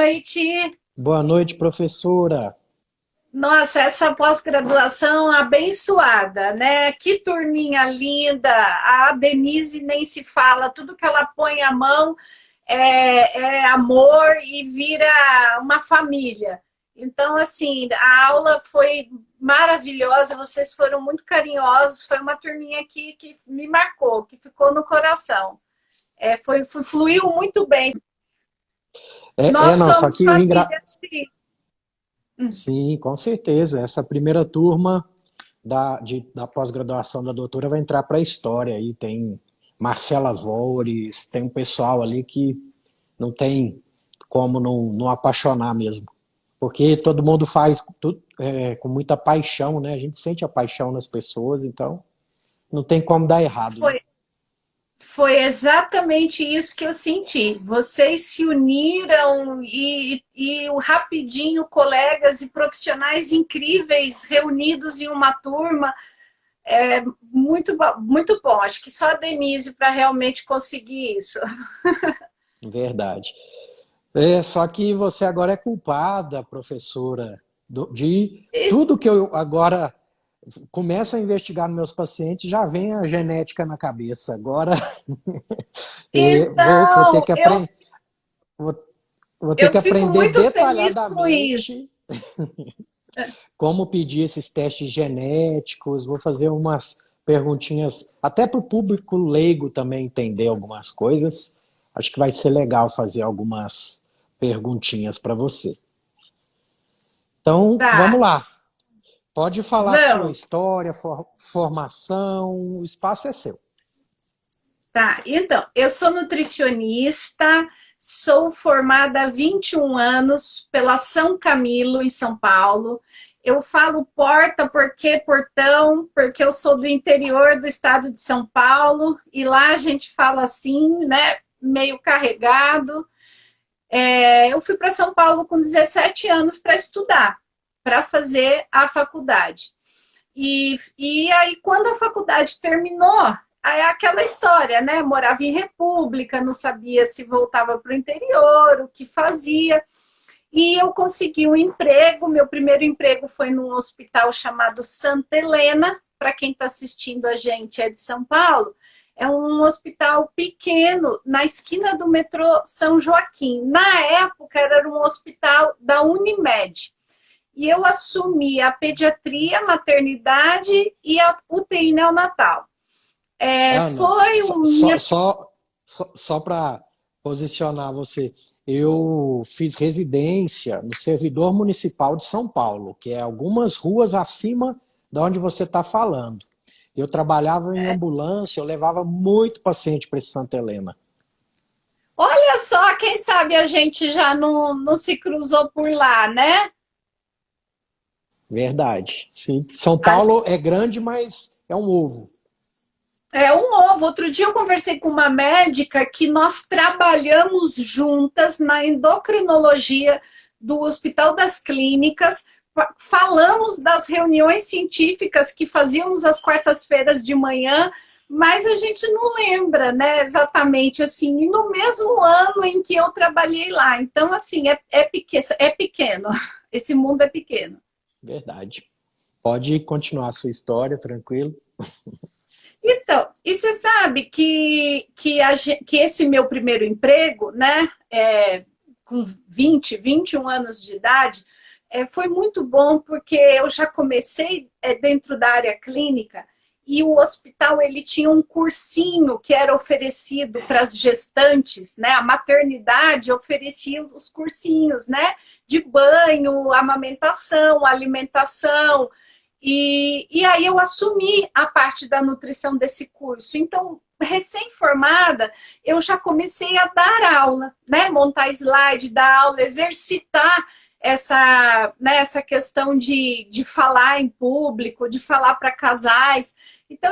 noite. Boa noite, professora. Nossa, essa pós-graduação abençoada, né? Que turminha linda. A Denise nem se fala, tudo que ela põe a mão é amor e vira uma família. Então, assim, a aula foi maravilhosa, vocês foram muito carinhosos, foi uma turminha que me marcou, que ficou no coração. Fluiu muito bem. Nós Não, só somos que família, sim. sim, com certeza. Essa primeira turma da pós-graduação da doutora vai entrar para a história. Aí tem Marcela Vores, tem um pessoal ali que não tem como não apaixonar mesmo. Porque todo mundo faz tudo, com muita paixão, né? A gente sente a paixão nas pessoas, então não tem como dar errado, né? Foi, foi exatamente isso que eu senti. Vocês se uniram e o rapidinho, colegas e profissionais incríveis reunidos em uma turma. Muito bom. Acho que só a Denise para realmente conseguir isso. Verdade. Só que você agora é culpada, professora, de tudo que eu agora começo a investigar nos meus pacientes, já vem a genética na cabeça. Agora vou ter Então, que eu, aprender, vou, vou ter eu que fico aprender muito feliz com isso. detalhadamente como pedir esses testes genéticos, vou fazer umas perguntinhas, até para o público leigo também entender algumas coisas. Acho que vai ser legal fazer algumas perguntinhas para você. Então, vamos Tá, lá. Pode falar a sua vamos. história, formação, o espaço é seu. Tá, então, eu sou nutricionista, sou formada há 21 anos pela São Camilo, em São Paulo. Eu falo porta porque portão, porque eu sou do interior do estado de São Paulo, e lá a gente fala assim, né, meio carregado. Eu fui para São Paulo com 17 anos para estudar, para fazer a faculdade. E aí, quando a faculdade terminou, aí é aquela história, né? Morava em República, não sabia se voltava para o interior, o que fazia. E eu consegui um emprego. Meu primeiro emprego foi num hospital chamado Santa Helena. Para quem está assistindo a gente é de São Paulo. É um hospital pequeno na esquina do metrô São Joaquim. Na época, era um hospital da Unimed. E eu assumi a pediatria, a maternidade e a UTI neonatal. Ana, Foi minha. só para posicionar você, eu fiz residência no Servidor Municipal de São Paulo, que é algumas ruas acima de onde você está falando. Eu trabalhava em ambulância, eu levava muito paciente para esse Santa Helena. Olha só, quem sabe a gente já não se cruzou por lá, né? Verdade, sim. São A Paulo é grande, mas é um ovo. É um ovo. Outro dia eu conversei com uma médica que nós trabalhamos juntas na endocrinologia do Hospital das Clínicas, falamos das reuniões científicas que fazíamos às quartas-feiras de manhã, mas a gente não lembra, né, exatamente assim, e no mesmo ano em que eu trabalhei lá. Então, assim, é pequeno, esse mundo é pequeno. Verdade. Pode continuar a sua história, tranquilo. Então, e você sabe que esse meu primeiro emprego, né, com 21 anos de idade, foi muito bom porque eu já comecei dentro da área clínica e o hospital ele tinha um cursinho que era oferecido para as gestantes, né? A maternidade oferecia os cursinhos, né? De banho, amamentação, alimentação. E aí eu assumi a parte da nutrição desse curso. Então, recém-formada, eu já comecei a dar aula, né? Montar slide, dar aula, exercitar essa questão de falar em público, de falar para casais. Então,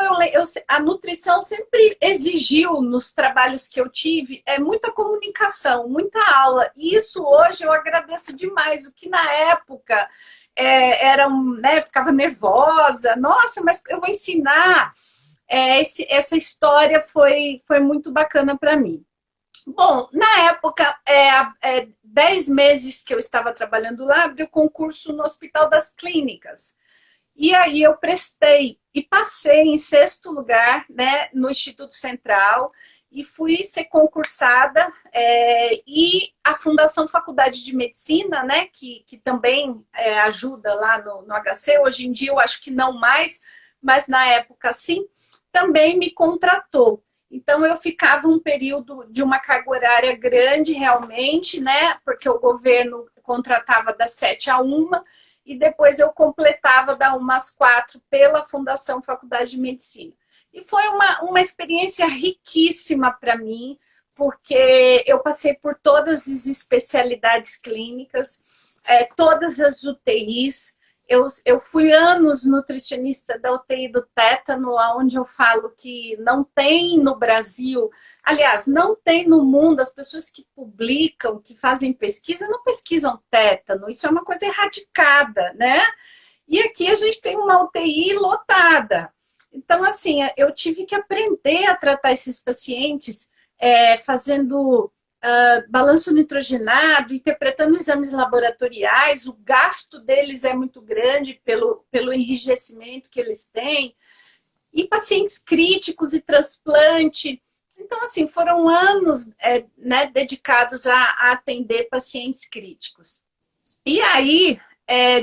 a nutrição sempre exigiu, nos trabalhos que eu tive, muita comunicação, muita aula. E isso hoje eu agradeço demais, o que na época né, ficava nervosa. Nossa, mas eu vou ensinar. Essa história foi muito bacana para mim. Bom, na época, 10 meses que eu estava trabalhando lá, abri o concurso no Hospital das Clínicas. E aí eu prestei e passei em sexto lugar, né, no Instituto Central e fui ser concursada e a Fundação Faculdade de Medicina, né, que também ajuda lá no HC, hoje em dia eu acho que não mais, mas na época sim, também me contratou. Então eu ficava um período de uma carga horária grande realmente, né, porque o governo contratava das 7 a 1, e depois eu completava da 1 às 4 pela Fundação Faculdade de Medicina. E foi uma experiência riquíssima para mim, porque eu passei por todas as especialidades clínicas, todas as UTIs. Eu fui anos nutricionista da UTI do tétano, onde eu falo que não tem no Brasil, aliás, não tem no mundo, as pessoas que publicam, que fazem pesquisa, não pesquisam tétano, isso é uma coisa erradicada, né? E aqui a gente tem uma UTI lotada. Então, assim, eu tive que aprender a tratar esses pacientes fazendo balanço nitrogenado, interpretando exames laboratoriais, o gasto deles é muito grande pelo enrijecimento que eles têm, e pacientes críticos e transplante. Então, assim, foram anos né, dedicados a atender pacientes críticos. E aí,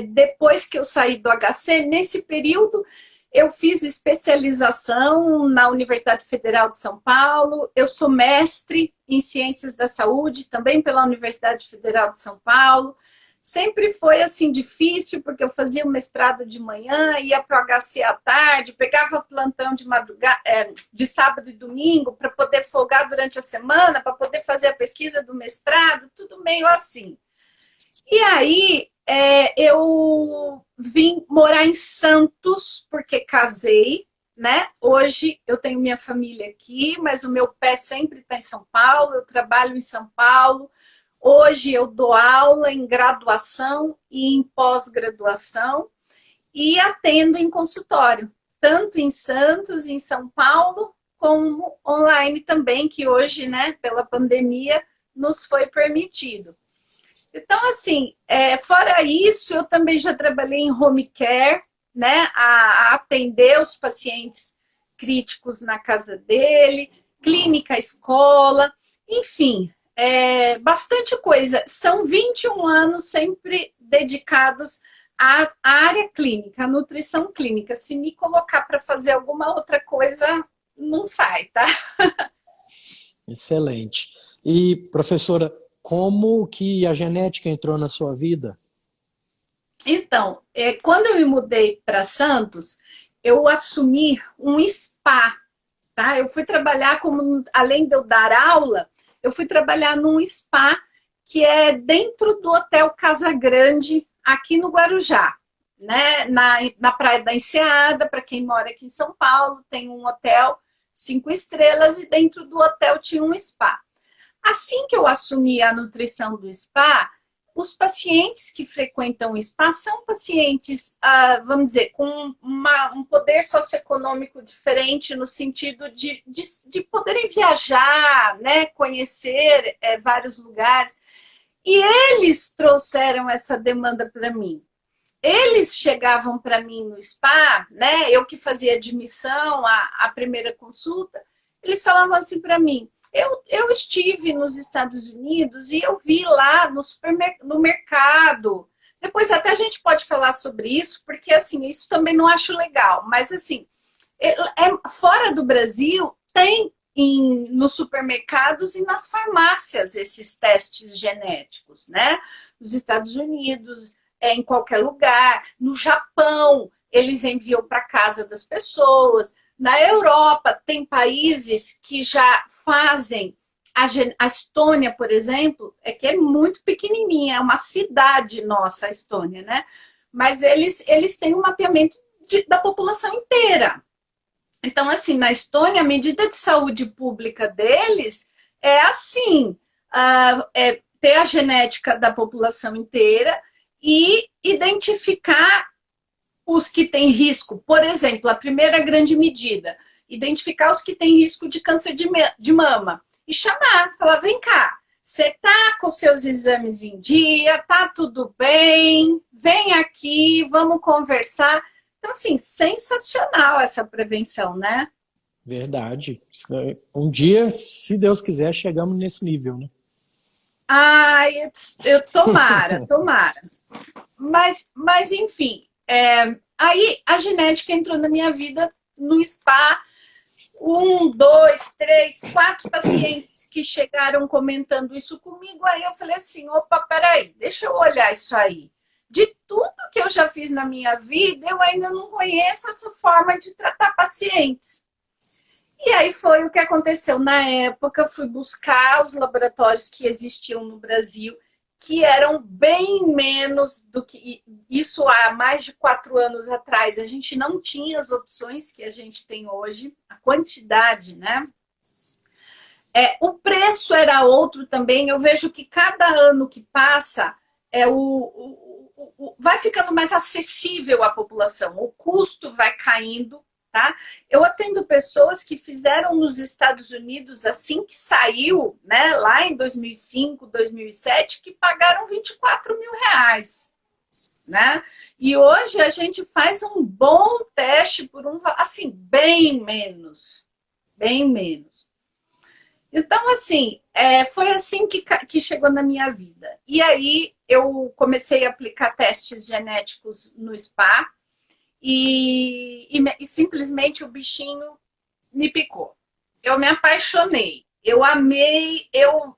depois que eu saí do HC, nesse período, eu fiz especialização na Universidade Federal de São Paulo, eu sou mestre em Ciências da Saúde, também pela Universidade Federal de São Paulo. Sempre foi assim difícil, porque eu fazia o mestrado de manhã, ia para o HC à tarde, pegava plantão de madrugada, de sábado e domingo, para poder folgar durante a semana, para poder fazer a pesquisa do mestrado, tudo meio assim. E aí, eu vim morar em Santos, porque casei, né? Hoje eu tenho minha família aqui, mas o meu pé sempre está em São Paulo, eu trabalho em São Paulo. Hoje eu dou aula em graduação e em pós-graduação e atendo em consultório, tanto em Santos, em São Paulo, como online também, que hoje, né, pela pandemia, nos foi permitido. Então, assim, fora isso, eu também já trabalhei em home care, né, a atender os pacientes críticos na casa dele, clínica, escola, enfim, bastante coisa. São 21 anos sempre dedicados à área clínica, à nutrição clínica. Se me colocar para fazer alguma outra coisa, não sai, tá? Excelente. E, professora, como que a genética entrou na sua vida? Então, quando eu me mudei para Santos, eu assumi um spa, tá? Eu fui trabalhar além de eu dar aula, eu fui trabalhar num spa que é dentro do Hotel Casa Grande, aqui no Guarujá, né? Na Praia da Enseada, para quem mora aqui em São Paulo, tem um hotel 5 estrelas e dentro do hotel tinha um spa. Assim que eu assumi a nutrição do spa, os pacientes que frequentam o spa são pacientes, vamos dizer, com um poder socioeconômico diferente no sentido de poderem viajar, né, conhecer vários lugares. E eles trouxeram essa demanda para mim. Eles chegavam para mim no spa, né, eu que fazia admissão, a primeira consulta, eles falavam assim para mim: eu estive nos Estados Unidos e eu vi lá no mercado. Depois até a gente pode falar sobre isso, porque assim, isso também não acho legal. Mas assim, fora do Brasil, tem nos supermercados e nas farmácias esses testes genéticos, né? Nos Estados Unidos, em qualquer lugar. No Japão, eles enviam para casa das pessoas. Na Europa, tem países que já fazem. A Estônia, por exemplo, que é muito pequenininha, é uma cidade nossa, a Estônia, né? Mas eles têm um mapeamento da população inteira. Então, assim, na Estônia, a medida de saúde pública deles é assim, ter a genética da população inteira e identificar os que têm risco. Por exemplo, a primeira grande medida, identificar os que têm risco de câncer de mama. e chamar, falar, vem cá, você tá com seus exames em dia, tá tudo bem, vem aqui, vamos conversar. Então, assim, sensacional essa prevenção, né? Verdade. Um dia, se Deus quiser, chegamos nesse nível, né? Ai, eu tomara. Mas enfim, aí a genética entrou na minha vida no spa. 4 pacientes que chegaram comentando isso comigo. Aí eu falei assim: opa, peraí, deixa eu olhar isso aí. De tudo que eu já fiz na minha vida, eu ainda não conheço essa forma de tratar pacientes. E aí foi o que aconteceu. Na época, fui buscar os laboratórios que existiam no Brasil, que eram bem menos do que isso há mais de 4 anos atrás. A gente não tinha as opções que a gente tem hoje, a quantidade, né? O preço era outro também. Eu vejo que cada ano que passa, vai ficando mais acessível à população, o custo vai caindo. Tá? Eu atendo pessoas que fizeram nos Estados Unidos assim que saiu, né, lá em 2005, 2007, que pagaram 24 mil reais. Né? E hoje a gente faz um bom teste por assim, bem menos. Bem menos. Então, assim, foi assim que chegou na minha vida. E aí eu comecei a aplicar testes genéticos no spa. E simplesmente o bichinho me picou. Eu me apaixonei, eu amei, eu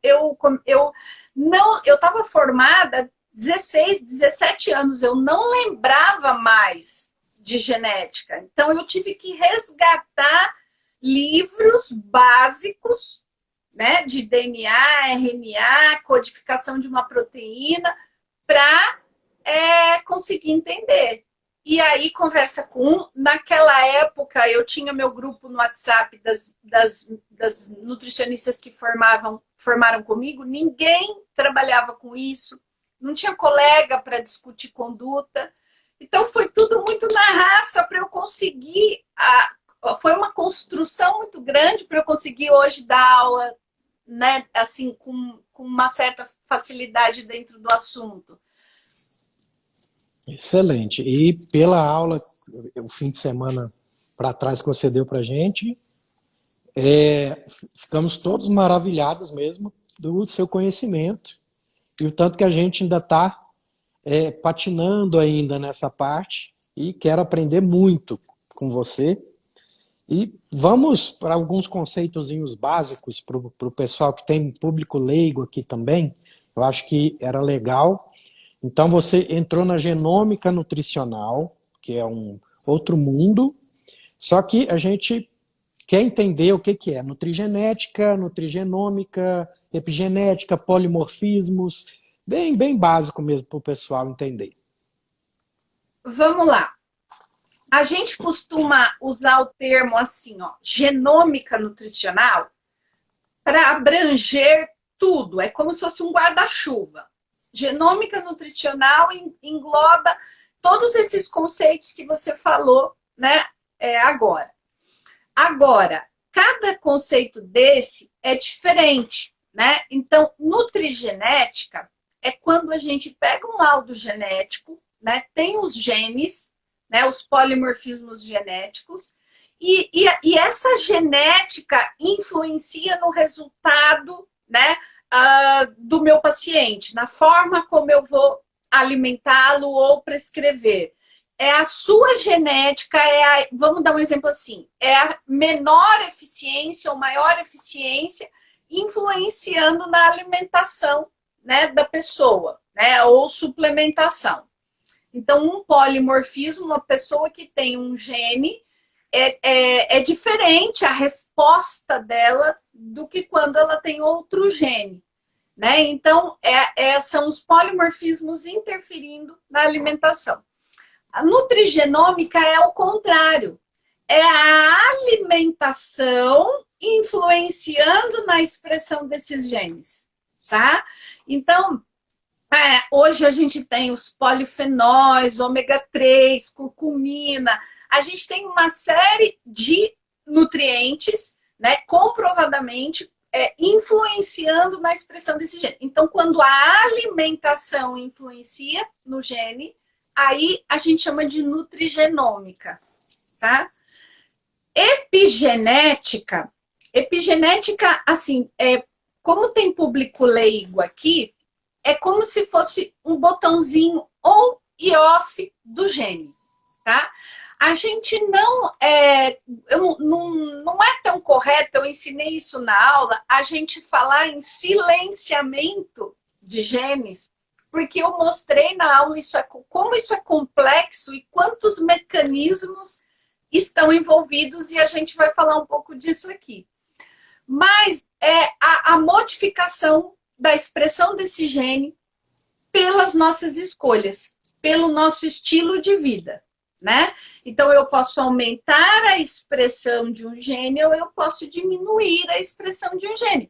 estava formada 16, 17 anos, eu não lembrava mais de genética. Então eu tive que resgatar livros básicos, né, de DNA, RNA, codificação de uma proteína, para conseguir entender. E aí, conversa com naquela época, eu tinha meu grupo no WhatsApp das nutricionistas que formaram comigo, ninguém trabalhava com isso, não tinha colega para discutir conduta. Então, foi tudo muito na raça para eu conseguir. Foi uma construção muito grande para eu conseguir hoje dar aula, né, assim, com uma certa facilidade dentro do assunto. Excelente. E pela aula, o fim de semana para trás que você deu para a gente, ficamos todos maravilhados mesmo do seu conhecimento e o tanto que a gente ainda está patinando ainda nessa parte e quero aprender muito com você. E vamos para alguns conceitozinhos básicos para o pessoal que tem público leigo aqui também. Eu acho que era legal. Então você entrou na genômica nutricional, que é um outro mundo, só que a gente quer entender o que é nutrigenética, nutrigenômica, epigenética, polimorfismos, bem básico mesmo para o pessoal entender. Vamos lá. A gente costuma usar o termo assim, ó, genômica nutricional, para abranger tudo. É como se fosse um guarda-chuva. Genômica nutricional engloba todos esses conceitos que você falou, né, agora. Agora, cada conceito desse é diferente, né? Então, nutrigenética é quando a gente pega um laudo genético, né, tem os genes, né, os polimorfismos genéticos, e essa genética influencia no resultado, né, do meu paciente, na forma como eu vou alimentá-lo ou prescrever. É a sua genética, vamos dar um exemplo assim, é a menor eficiência ou maior eficiência influenciando na alimentação, né, da pessoa, né, ou suplementação. Então, um polimorfismo, uma pessoa que tem um gene, é diferente a resposta dela do que quando ela tem outro gene. Né? Então, são os polimorfismos interferindo na alimentação. A nutrigenômica é o contrário. É a alimentação influenciando na expressão desses genes. Tá? Então, hoje a gente tem os polifenóis, ômega 3, curcumina. A gente tem uma série de nutrientes, né, comprovadamente influenciando na expressão desse gene. Então, quando a alimentação influencia no gene, aí a gente chama de nutrigenômica, tá? Epigenética, assim, como tem público leigo aqui, é como se fosse um botãozinho on e off do gene, tá? A gente não é tão correto, eu ensinei isso na aula, a gente falar em silenciamento de genes, porque eu mostrei na aula como isso é complexo e quantos mecanismos estão envolvidos, e a gente vai falar um pouco disso aqui. Mas a modificação da expressão desse gene pelas nossas escolhas, pelo nosso estilo de vida, né? Então, eu posso aumentar a expressão de um gene ou eu posso diminuir a expressão de um gene.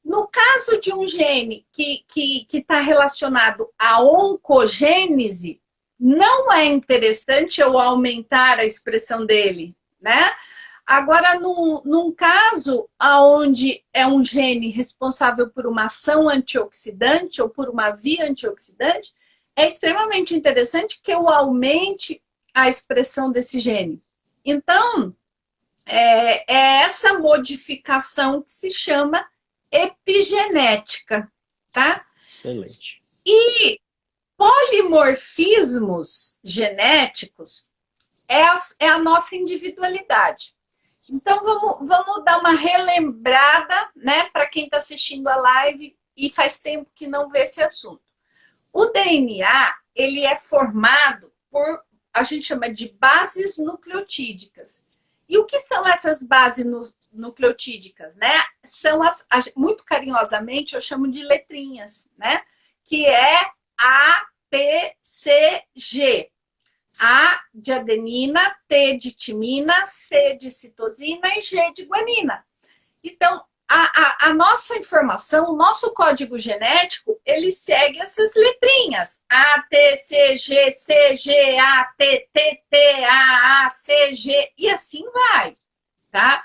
No caso de um gene que está relacionado à oncogênese, não é interessante eu aumentar a expressão dele, né? Agora, num caso onde é um gene responsável por uma ação antioxidante ou por uma via antioxidante, é extremamente interessante que eu aumente a expressão desse gene. Então, é essa modificação que se chama epigenética, tá? Excelente. E polimorfismos genéticos é a nossa individualidade. Então, vamos dar uma relembrada, né, para quem está assistindo a live e faz tempo que não vê esse assunto. O DNA, ele é formado por, a gente chama de bases nucleotídicas. E o que são essas bases nucleotídicas, né? São muito carinhosamente, eu chamo de letrinhas, né? Que é A, T, C, G. A de adenina, T de timina, C de citosina e G de guanina. Então, a nossa informação, o nosso código genético, ele segue essas letrinhas. A, T, C, G, C, G, A, T, T, T, A, C, G, e assim vai, tá?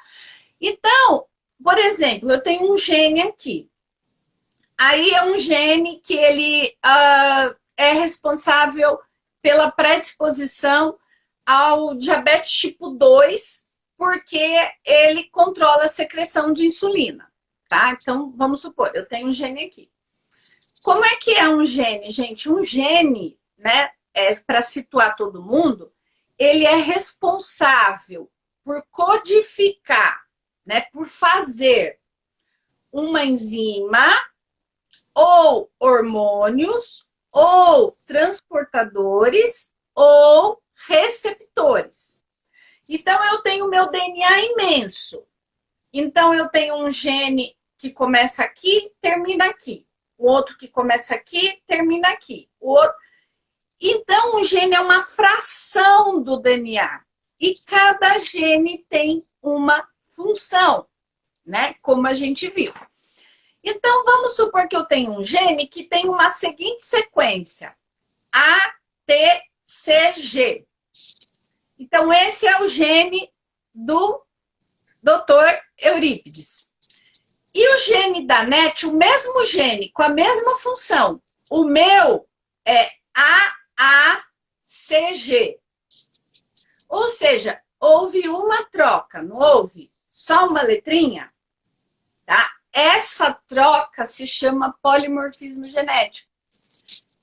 Então, por exemplo, eu tenho um gene aqui. Aí é um gene que ele é responsável pela predisposição ao diabetes tipo 2, porque ele controla a secreção de insulina, tá? Então, vamos supor, eu tenho um gene aqui. Como é que é um gene, gente? Um gene, né, para situar todo mundo, ele é responsável por codificar, né, por fazer uma enzima ou hormônios ou transportadores ou receptores. Então, eu tenho o meu DNA imenso. Então, eu tenho um gene que começa aqui, termina aqui. O outro que começa aqui, termina aqui. O outro... Então, o gene é uma fração do DNA. E cada gene tem uma função, né? Como a gente viu. Então, vamos supor que eu tenho um gene que tem uma seguinte sequência. A, T, C, G. Então, esse é o gene do Dr. Eurípides. E o gene da NET, o mesmo gene, com a mesma função. O meu é AACG. Ou seja, houve uma troca, não houve? Só uma letrinha? Tá? Essa troca se chama polimorfismo genético.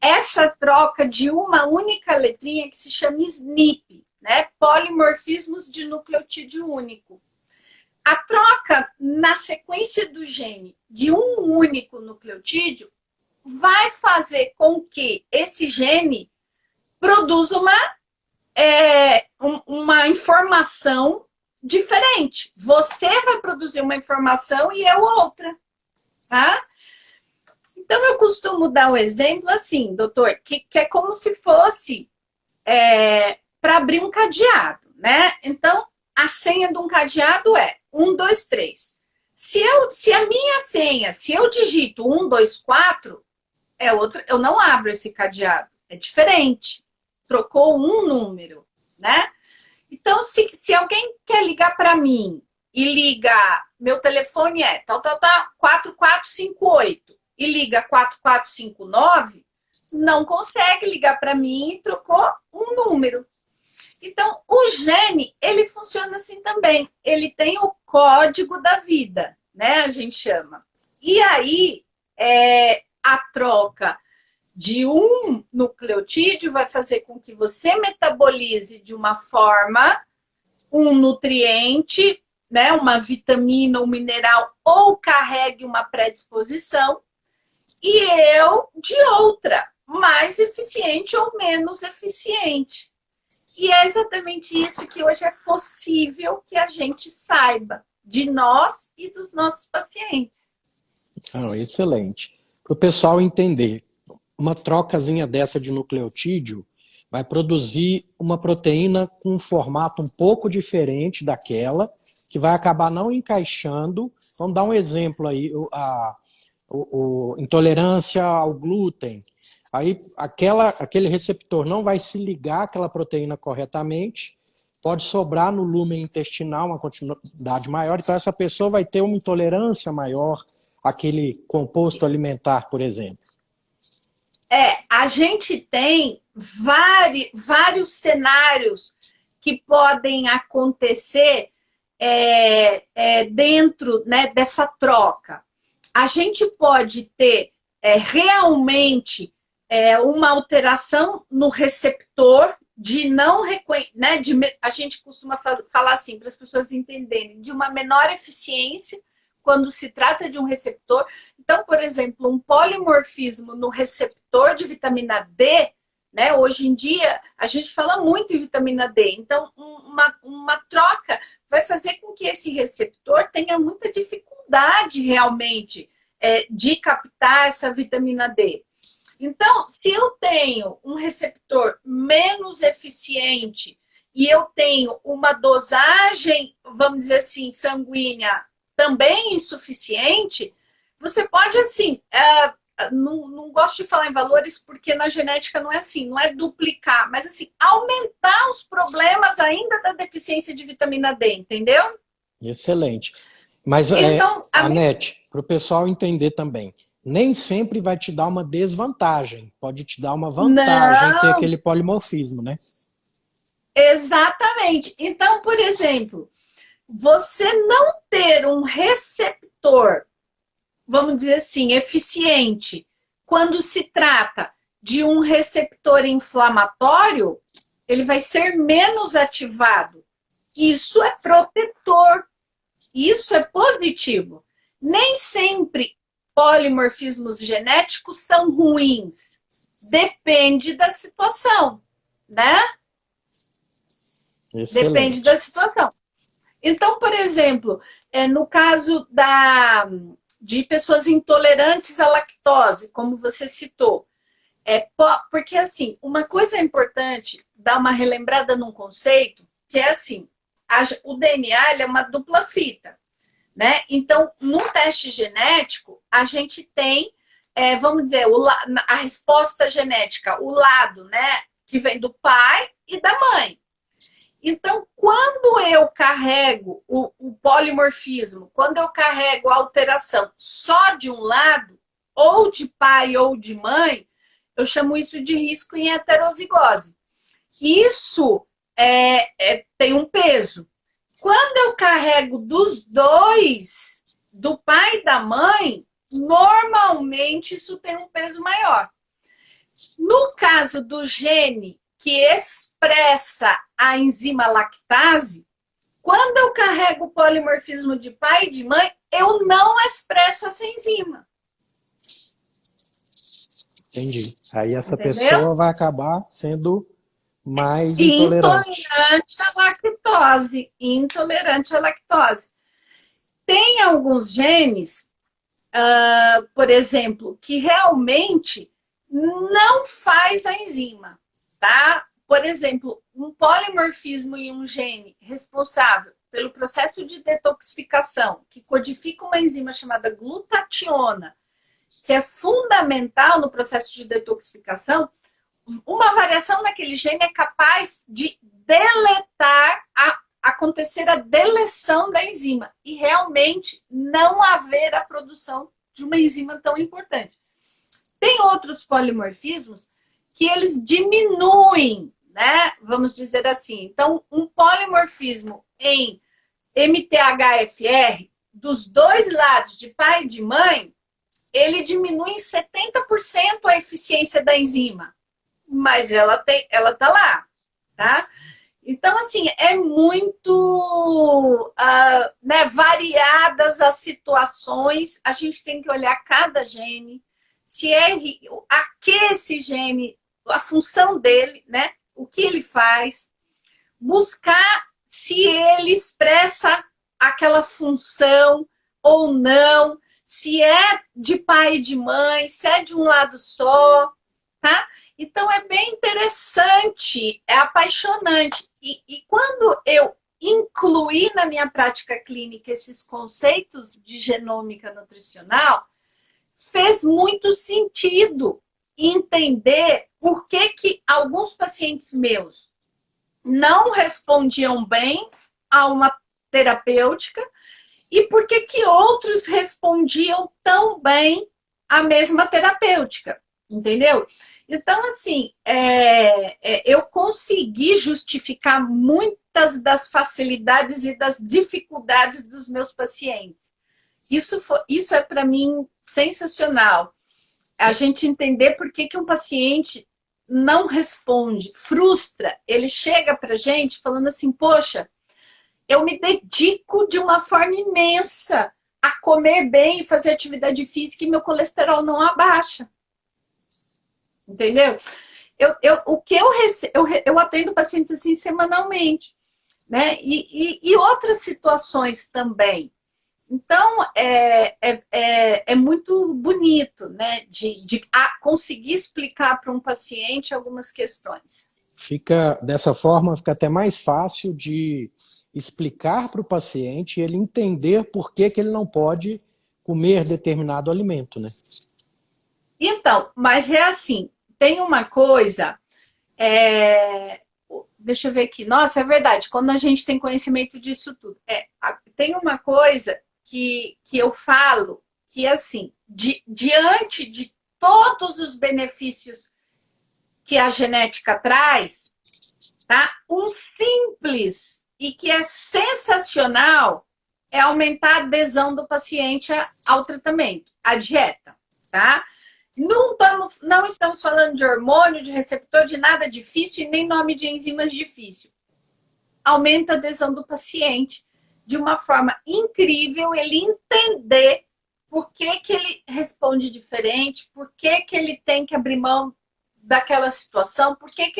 Essa troca de uma única letrinha que se chama SNP, né? Polimorfismos de nucleotídeo único. A troca na sequência do gene de um único nucleotídeo vai fazer com que esse gene produza uma informação diferente. Você vai produzir uma informação e eu outra, tá? Então, eu costumo dar um exemplo assim, doutor, que é como se fosse para abrir um cadeado, né? Então, a senha de um cadeado é 1, 2, 3. Se a minha senha, se eu digito 1, 2, 4, é outra, eu não abro esse cadeado. É diferente. Trocou um número, né? Então, se alguém quer ligar para mim e liga meu telefone é tal, tal, tal, 4458 e liga 4459, não consegue ligar para mim e trocou um número. Então, o gene, ele funciona assim também. Ele tem o código da vida, né? A gente chama. E aí, a troca de um nucleotídeo vai fazer com que você metabolize de uma forma um nutriente, né? Uma vitamina, um mineral, ou carregue uma predisposição, e eu de outra, mais eficiente ou menos eficiente. E é exatamente isso que hoje é possível que a gente saiba de nós e dos nossos pacientes. Excelente. Para o pessoal entender, uma trocazinha dessa de nucleotídeo vai produzir uma proteína com um formato um pouco diferente daquela, que vai acabar não encaixando. Vamos dar um exemplo aí, intolerância ao glúten. Aí aquele receptor não vai se ligar àquela proteína corretamente, pode sobrar no lúmen intestinal uma quantidade maior, então essa pessoa vai ter uma intolerância maior àquele composto alimentar, por exemplo. A gente tem vários cenários que podem acontecer dentro, né, dessa troca. A gente pode ter realmente uma alteração no receptor de não reconhecer, né, a gente costuma falar assim, para as pessoas entenderem, de uma menor eficiência quando se trata de um receptor. Então, por exemplo, um polimorfismo no receptor de vitamina D, né? Hoje em dia, a gente fala muito em vitamina D. Então, uma troca vai fazer com que esse receptor tenha muita dificuldade realmente de captar essa vitamina D. Então, se eu tenho um receptor menos eficiente e eu tenho uma dosagem, vamos dizer assim, sanguínea também insuficiente, você pode, assim, não gosto de falar em valores porque na genética não é assim, não é duplicar, mas assim, aumentar os problemas ainda da deficiência de vitamina D, entendeu? Excelente. Mas, então, Anete, para o pessoal entender também, nem sempre vai te dar uma desvantagem, pode te dar uma vantagem ter aquele polimorfismo, né? Exatamente. Então, por exemplo, você não ter um receptor, vamos dizer assim, eficiente, quando se trata de um receptor inflamatório, ele vai ser menos ativado. Isso é protetor. Isso é positivo. Nem sempre polimorfismos genéticos são ruins. Depende da situação, né? Excelente. Depende da situação. Então, por exemplo, no caso de pessoas intolerantes à lactose, como você citou, porque assim, uma coisa importante, dar uma relembrada num conceito, que é assim, o DNA ele é uma dupla fita, né? Então, no teste genético, a gente tem, vamos dizer, a resposta genética, o lado, né, que vem do pai e da mãe. Então, quando eu carrego o polimorfismo, quando eu carrego a alteração só de um lado, ou de pai ou de mãe, eu chamo isso de risco em heterozigose. Isso tem um peso. Quando eu carrego dos dois, do pai e da mãe, normalmente isso tem um peso maior. No caso do gene que expressa a enzima lactase, quando eu carrego o polimorfismo de pai e de mãe, eu não expresso essa enzima. Entendi. Aí essa Entendeu? pessoa vai acabar sendo mais intolerante. Intolerante à lactose. Tem alguns genes, por exemplo, que realmente não faz a enzima, tá? Por exemplo, um polimorfismo em um gene responsável pelo processo de detoxificação, que codifica uma enzima chamada glutationa, que é fundamental no processo de detoxificação, uma variação naquele gene é capaz de deletar acontecer a deleção da enzima e realmente não haver a produção de uma enzima tão importante. Tem outros polimorfismos que eles diminuem, né? Vamos dizer assim. Então, um polimorfismo em MTHFR, dos dois lados, de pai e de mãe, ele diminui em 70% a eficiência da enzima. Mas ela tá lá, tá? Então, assim, é muito né, variadas as situações. A gente tem que olhar cada gene, se esse gene, a função dele, né? O que ele faz, buscar se ele expressa aquela função ou não, se é de pai e de mãe, se é de um lado só, tá? Então é bem interessante, é apaixonante. E quando eu incluí na minha prática clínica esses conceitos de genômica nutricional, fez muito sentido entender por que alguns pacientes meus não respondiam bem a uma terapêutica e por que outros respondiam tão bem à mesma terapêutica, entendeu? Então, assim, eu consegui justificar muitas das facilidades e das dificuldades dos meus pacientes. Isso é, para mim, sensacional. A gente entender por que um paciente não responde, frustra. Ele chega para a gente falando assim, poxa, eu me dedico de uma forma imensa a comer bem e fazer atividade física e meu colesterol não abaixa. Entendeu? Eu atendo pacientes assim semanalmente, né? E outras situações também. Então, é muito bonito, né? De conseguir explicar para um paciente algumas questões. Dessa forma, fica até mais fácil de explicar para o paciente e ele entender por que ele não pode comer determinado alimento, né? Então, mas é assim, tem uma coisa, deixa eu ver aqui, nossa, é verdade, quando a gente tem conhecimento disso tudo, tem uma coisa que eu falo, que é assim, diante de todos os benefícios que a genética traz, tá? Um simples e que é sensacional é aumentar a adesão do paciente ao tratamento, à dieta, tá? Não estamos falando de hormônio, de receptor, de nada difícil e nem nome de enzimas difícil. Aumenta a adesão do paciente de uma forma incrível, ele entender por que ele responde diferente, por que ele tem que abrir mão daquela situação, por que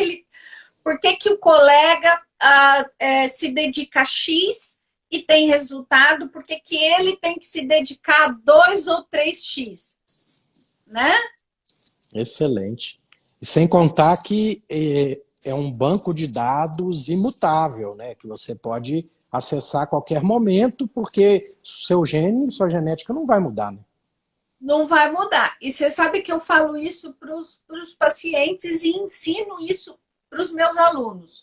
o colega se dedica a X e tem resultado, por que ele tem que se dedicar a 2 ou 3X, né? Excelente. E sem contar que é um banco de dados imutável, né? Que você pode acessar a qualquer momento, porque seu gene, sua genética não vai mudar, né? Não vai mudar. E você sabe que eu falo isso para os pacientes e ensino isso para os meus alunos.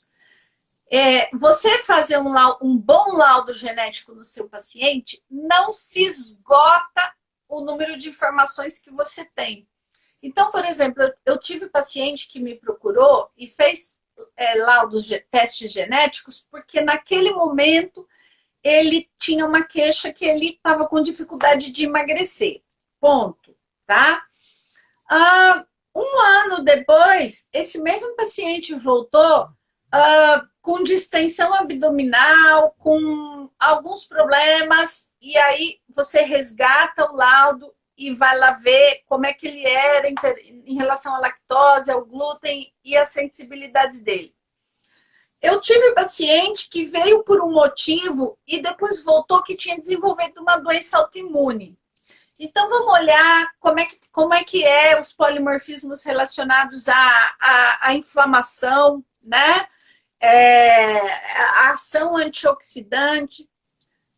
Você fazer um bom laudo genético no seu paciente, não se esgota o número de informações que você tem. Então, por exemplo, eu tive paciente que me procurou e fez laudos testes genéticos, porque naquele momento ele tinha uma queixa que ele estava com dificuldade de emagrecer. Ponto, tá? Um ano depois, esse mesmo paciente voltou com distensão abdominal, com alguns problemas, e aí você resgata o laudo e vai lá ver como é que ele era em relação à lactose, ao glúten e as sensibilidades dele. Eu tive paciente que veio por um motivo e depois voltou que tinha desenvolvido uma doença autoimune. Então, vamos olhar como é que os polimorfismos relacionados à inflamação, né? A ação antioxidante.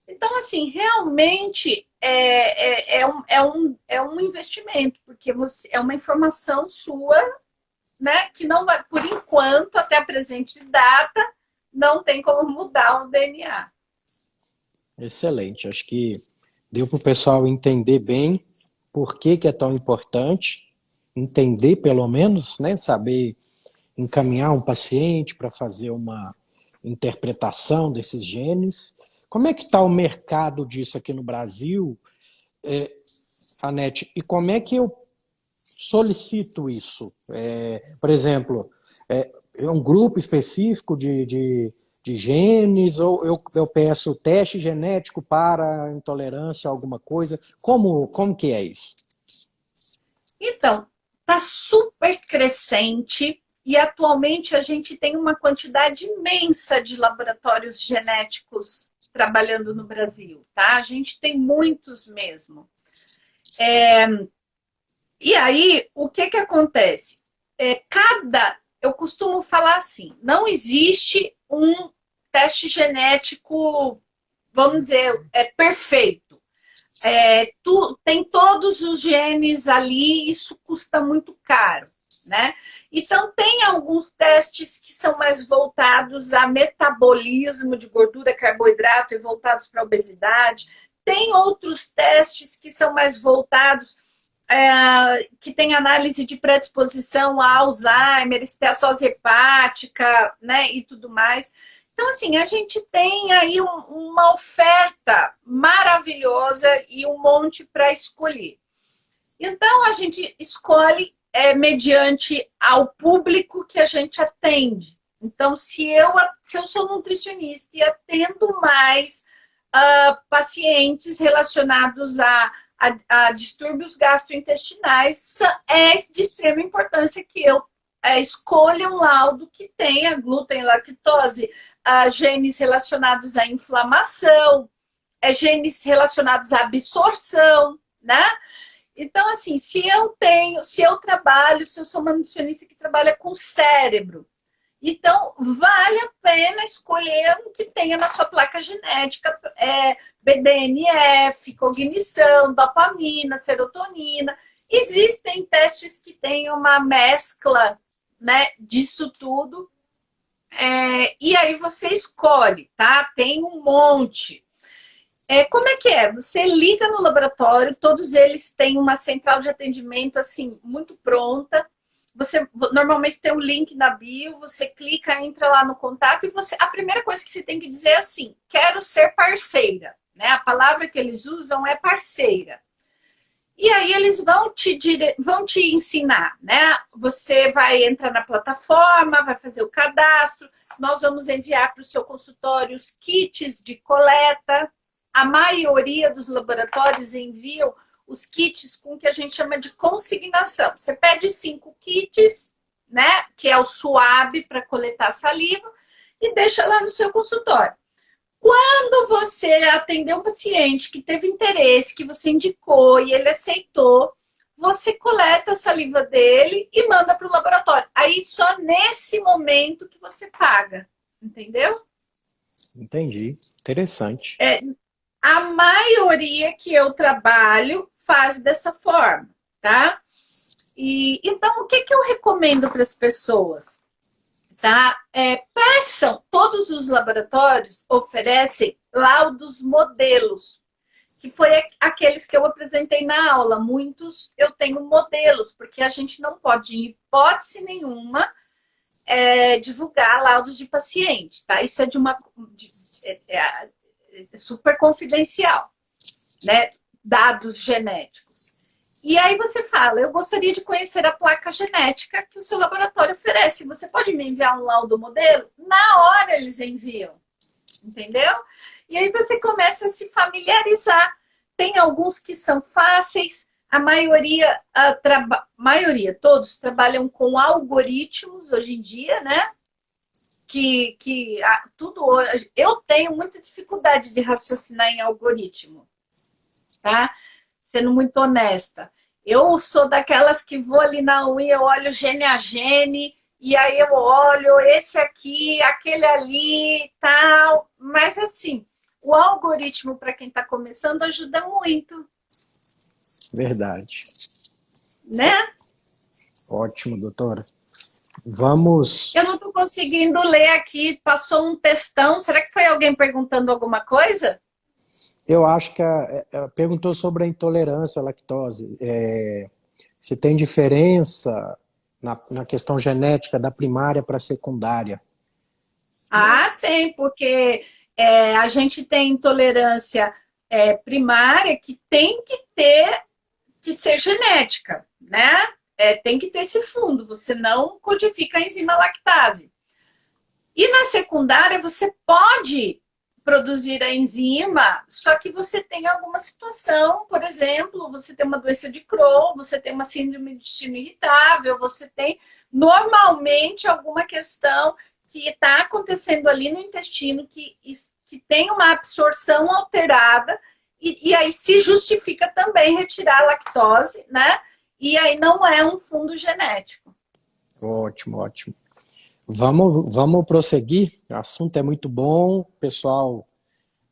Então, assim, realmente é um investimento, porque é uma informação sua, né? Que não vai, por enquanto, até a presente data, não tem como mudar o DNA. Excelente. Acho que deu para o pessoal entender bem por que que é tão importante, entender pelo menos, né, saber encaminhar um paciente para fazer uma interpretação desses genes. Como é que está o mercado disso aqui no Brasil, Anete? E como é que eu solicito isso? Por exemplo, é um grupo específico de genes, ou eu peço teste genético para intolerância a alguma coisa? Como que é isso? Então, está super crescente e atualmente a gente tem uma quantidade imensa de laboratórios genéticos trabalhando no Brasil, tá? A gente tem muitos mesmo. E aí, o que que acontece? Eu costumo falar assim, não existe um teste genético, vamos dizer, perfeito. Tem todos os genes ali, isso custa muito caro, né? Então, tem alguns testes que são mais voltados a metabolismo de gordura, carboidrato e voltados para a obesidade. Tem outros testes que são mais voltados, que tem análise de predisposição a Alzheimer, esteatose hepática, né, e tudo mais. Então, assim, a gente tem aí uma oferta maravilhosa e um monte para escolher. Então, a gente escolhe mediante ao público que a gente atende. Então, se eu sou nutricionista e atendo mais pacientes relacionados a distúrbios gastrointestinais, é de extrema importância que eu escolha um laudo que tenha glúten, lactose, genes relacionados à inflamação, genes relacionados à absorção, né? Então, assim, se eu sou uma nutricionista que trabalha com cérebro, então vale a pena escolher um que tenha na sua placa genética BDNF, cognição, dopamina, serotonina. Existem testes que têm uma mescla, né, disso tudo. E aí você escolhe, tá? Tem um monte. Como é que é? Você liga no laboratório, todos eles têm uma central de atendimento assim muito pronta. Você normalmente tem um link na bio, você clica, entra lá no contato e a primeira coisa que você tem que dizer é assim: quero ser parceira, né? A palavra que eles usam é parceira. E aí eles vão te ensinar, né? Você vai entrar na plataforma, vai fazer o cadastro, nós vamos enviar para o seu consultório os kits de coleta. A maioria dos laboratórios enviam os kits com o que a gente chama de consignação. Você pede 5 kits, né? Que é o suave para coletar saliva, e deixa lá no seu consultório. Quando você atender um paciente que teve interesse, que você indicou e ele aceitou, você coleta a saliva dele e manda para o laboratório. Aí só nesse momento que você paga, entendeu? Entendi. Interessante. A maioria que eu trabalho faz dessa forma, tá? Então, o que eu recomendo para as pessoas? Tá? Peçam, todos os laboratórios oferecem laudos modelos, que foi aqueles que eu apresentei na aula. Muitos eu tenho modelos, porque a gente não pode, em hipótese nenhuma, divulgar laudos de paciente, tá? Isso é super confidencial, né? Dados genéticos. E aí você fala: eu gostaria de conhecer a placa genética que o seu laboratório oferece. Você pode me enviar um laudo modelo? Na hora eles enviam, entendeu? E aí você começa a se familiarizar. Tem alguns que são fáceis, a maioria, todos trabalham com algoritmos hoje em dia, né? Tudo hoje. Eu tenho muita dificuldade de raciocinar em algoritmo, tá? Sendo muito honesta. Eu sou daquelas que vou ali na unha, eu olho gene a gene, e aí eu olho esse aqui, aquele ali, tal. Mas assim, o algoritmo, para quem está começando, ajuda muito. Verdade. Né? Ótimo, doutora. Vamos. Eu não estou conseguindo ler aqui, passou um textão. Será que foi alguém perguntando alguma coisa? Eu acho que perguntou sobre a intolerância à lactose. Se tem diferença na questão genética da primária para a secundária. Ah, tem, porque a gente tem intolerância primária que tem que ser genética, né? Tem que ter esse fundo, você não codifica a enzima lactase. E na secundária você pode produzir a enzima, só que você tem alguma situação, por exemplo, você tem uma doença de Crohn, você tem uma síndrome de intestino irritável, você tem normalmente alguma questão que está acontecendo ali no intestino que tem uma absorção alterada e aí se justifica também retirar a lactose, né? E aí não é um fundo genético. Ótimo, ótimo. Vamos prosseguir. O assunto é muito bom, o pessoal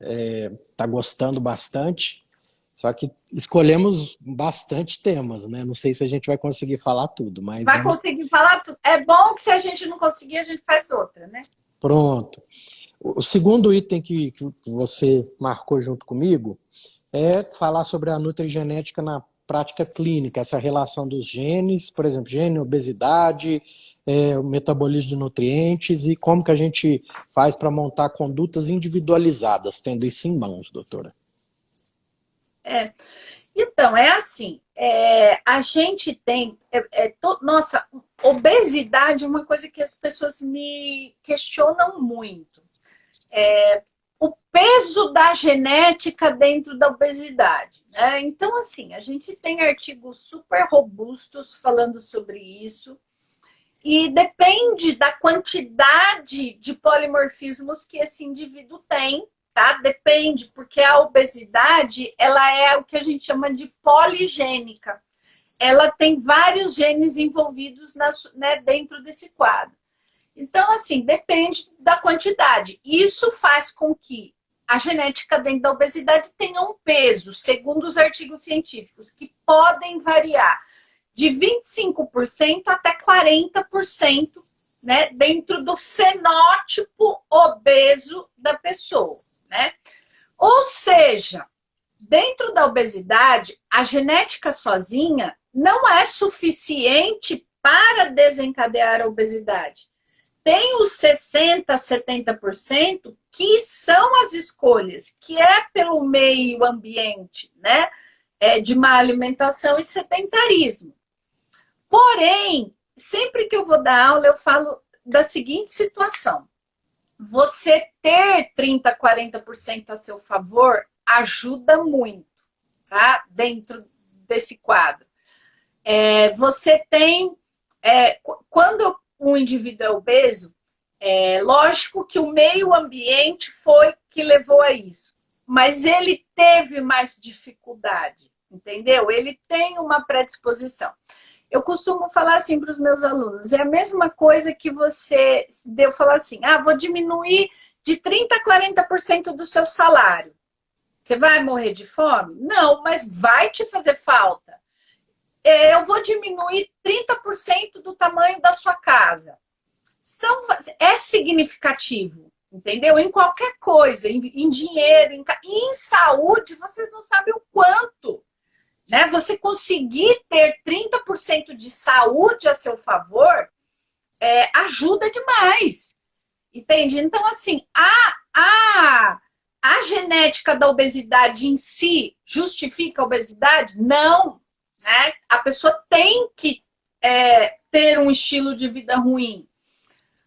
está gostando bastante. Só que escolhemos bastante temas, né? Não sei se a gente vai conseguir falar tudo, mas vai conseguir falar tudo. É bom que se a gente não conseguir, a gente faz outra, né? Pronto. O segundo item que você marcou junto comigo é falar sobre a nutrigenética na prática clínica, essa relação dos genes, por exemplo, gene, obesidade, o metabolismo de nutrientes e como que a gente faz para montar condutas individualizadas, tendo isso em mãos, doutora. Então, é assim, a gente tem, nossa, obesidade é uma coisa que as pessoas me questionam muito. O peso da genética dentro da obesidade, né? Então, assim, a gente tem artigos super robustos falando sobre isso, e depende da quantidade de polimorfismos que esse indivíduo tem, tá? Depende, porque a obesidade, ela é o que a gente chama de poligênica. Ela tem vários genes envolvidos dentro desse quadro. Então, assim, depende da quantidade. Isso faz com que a genética dentro da obesidade tenha um peso, segundo os artigos científicos, que podem variar de 25% até 40%, né, dentro do fenótipo obeso da pessoa, né? Ou seja, dentro da obesidade, a genética sozinha não é suficiente para desencadear a obesidade. Tem os 60%, 70% que são as escolhas, que é pelo meio ambiente, né? De má alimentação e sedentarismo. Porém, sempre que eu vou dar aula, eu falo da seguinte situação. Você ter 30%, 40% a seu favor ajuda muito, tá? Dentro desse quadro. Você tem... quando um indivíduo é obeso, lógico que o meio ambiente foi que levou a isso. Mas ele teve mais dificuldade, entendeu? Ele tem uma predisposição. Eu costumo falar assim para os meus alunos, é a mesma coisa que você deu falar assim, vou diminuir de 30% a 40% do seu salário. Você vai morrer de fome? Não, mas vai te fazer falta. Eu vou diminuir 30% do tamanho da sua casa. É significativo, entendeu? Em qualquer coisa, em dinheiro, em saúde, vocês não sabem o quanto. Né? Você conseguir ter 30% de saúde a seu favor ajuda demais. Entende? Então, assim, a genética da obesidade em si justifica a obesidade? Não. Né? A pessoa tem que ter um estilo de vida ruim,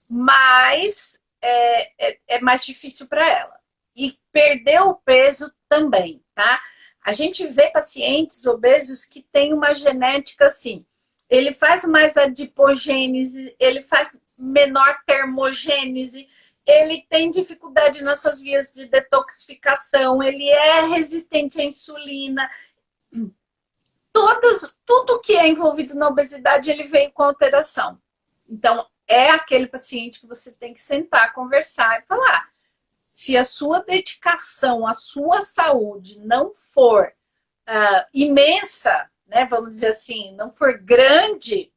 mas é mais difícil para ela. E perder o peso também, tá? A gente vê pacientes obesos que têm uma genética assim, ele faz mais adipogênese, ele faz menor termogênese, ele tem dificuldade nas suas vias de detoxificação, ele é resistente à insulina. Tudo que é envolvido na obesidade, ele vem com alteração. Então, é aquele paciente que você tem que sentar, conversar e falar. Se a sua dedicação à sua saúde não for imensa, né, vamos dizer assim, não for grande,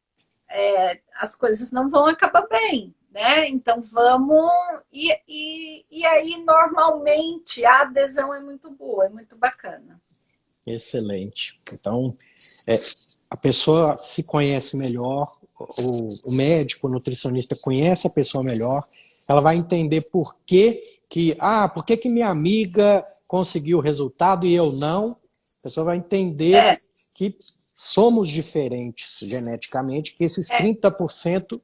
as coisas não vão acabar bem, né? Então vamos... E aí, normalmente, a adesão é muito boa, é muito bacana. Excelente. Então, a pessoa se conhece melhor, o médico, o nutricionista conhece a pessoa melhor, ela vai entender por que minha amiga conseguiu o resultado e eu não. A pessoa vai entender que somos diferentes geneticamente, que esses 30%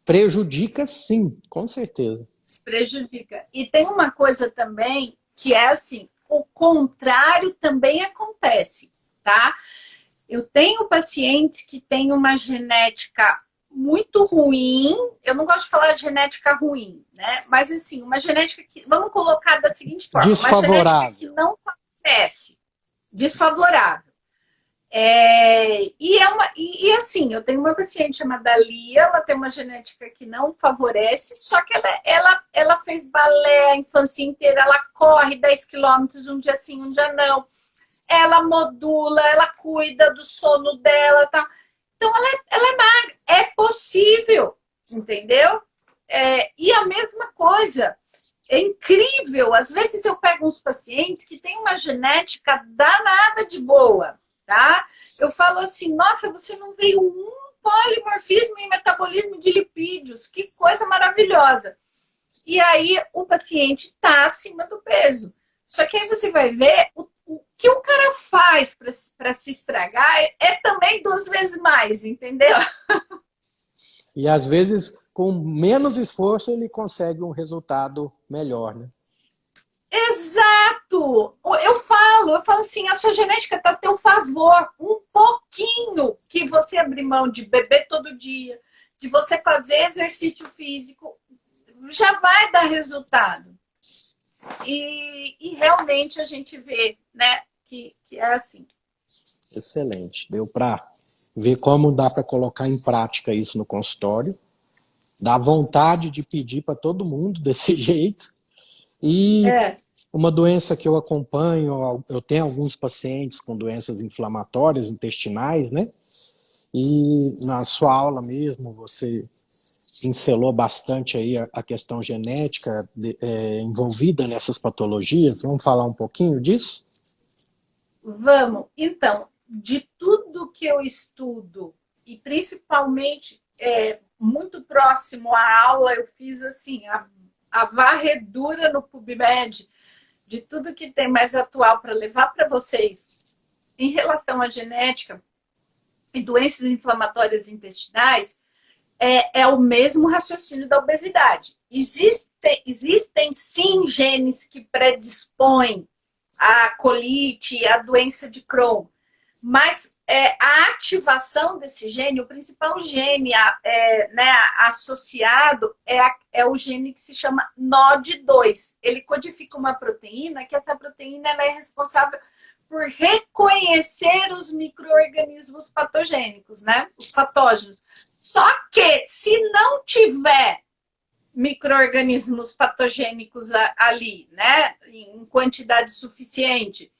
prejudica sim, com certeza. Prejudica. E tem uma coisa também que é assim, o contrário também acontece, tá? Eu tenho pacientes que têm uma genética muito ruim, eu não gosto de falar de genética ruim, né? Mas assim, uma genética que, vamos colocar da seguinte forma, desfavorável. Uma genética que não favorece, desfavorável. E assim, eu tenho uma paciente chamada Lia, ela tem uma genética que não favorece, só que ela fez balé a infância inteira, ela corre 10 quilômetros um dia sim, um dia não. Ela modula, ela cuida do sono dela, tá? Então ela é magra, é possível, entendeu? E a mesma coisa, é incrível, às vezes eu pego uns pacientes que têm uma genética danada de boa, tá? Eu falo assim, nossa, você não veio um polimorfismo e metabolismo de lipídios, que coisa maravilhosa. E aí o paciente está acima do peso. Só que aí você vai ver o que o cara faz para se estragar é também 2 vezes mais, entendeu? E às vezes, com menos esforço, ele consegue um resultado melhor, né? Exato! Eu falo assim, a sua genética está a teu favor. Um pouquinho que você abrir mão de beber todo dia, de você fazer exercício físico, já vai dar resultado. E realmente a gente vê, né, que é assim. Excelente. Deu para ver como dá para colocar em prática isso no consultório. Dá vontade de pedir para todo mundo desse jeito. E uma doença que eu acompanho, eu tenho alguns pacientes com doenças inflamatórias intestinais, né? E na sua aula mesmo, você pincelou bastante aí a questão genética envolvida nessas patologias. Vamos falar um pouquinho disso? Vamos. Então, de tudo que eu estudo, e principalmente muito próximo à aula, eu fiz assim, a varredura no PubMed de tudo que tem mais atual para levar para vocês em relação à genética e doenças inflamatórias intestinais, é o mesmo raciocínio da obesidade. Existem sim genes que predispõem à colite, à doença de Crohn, mas a ativação desse gene, o principal gene associado é o gene que se chama NOD2. Ele codifica uma proteína, que essa proteína ela é responsável por reconhecer os micro-organismos patogênicos, né? Os patógenos. Só que, se não tiver micro-organismos patogênicos ali, né, em quantidade suficiente,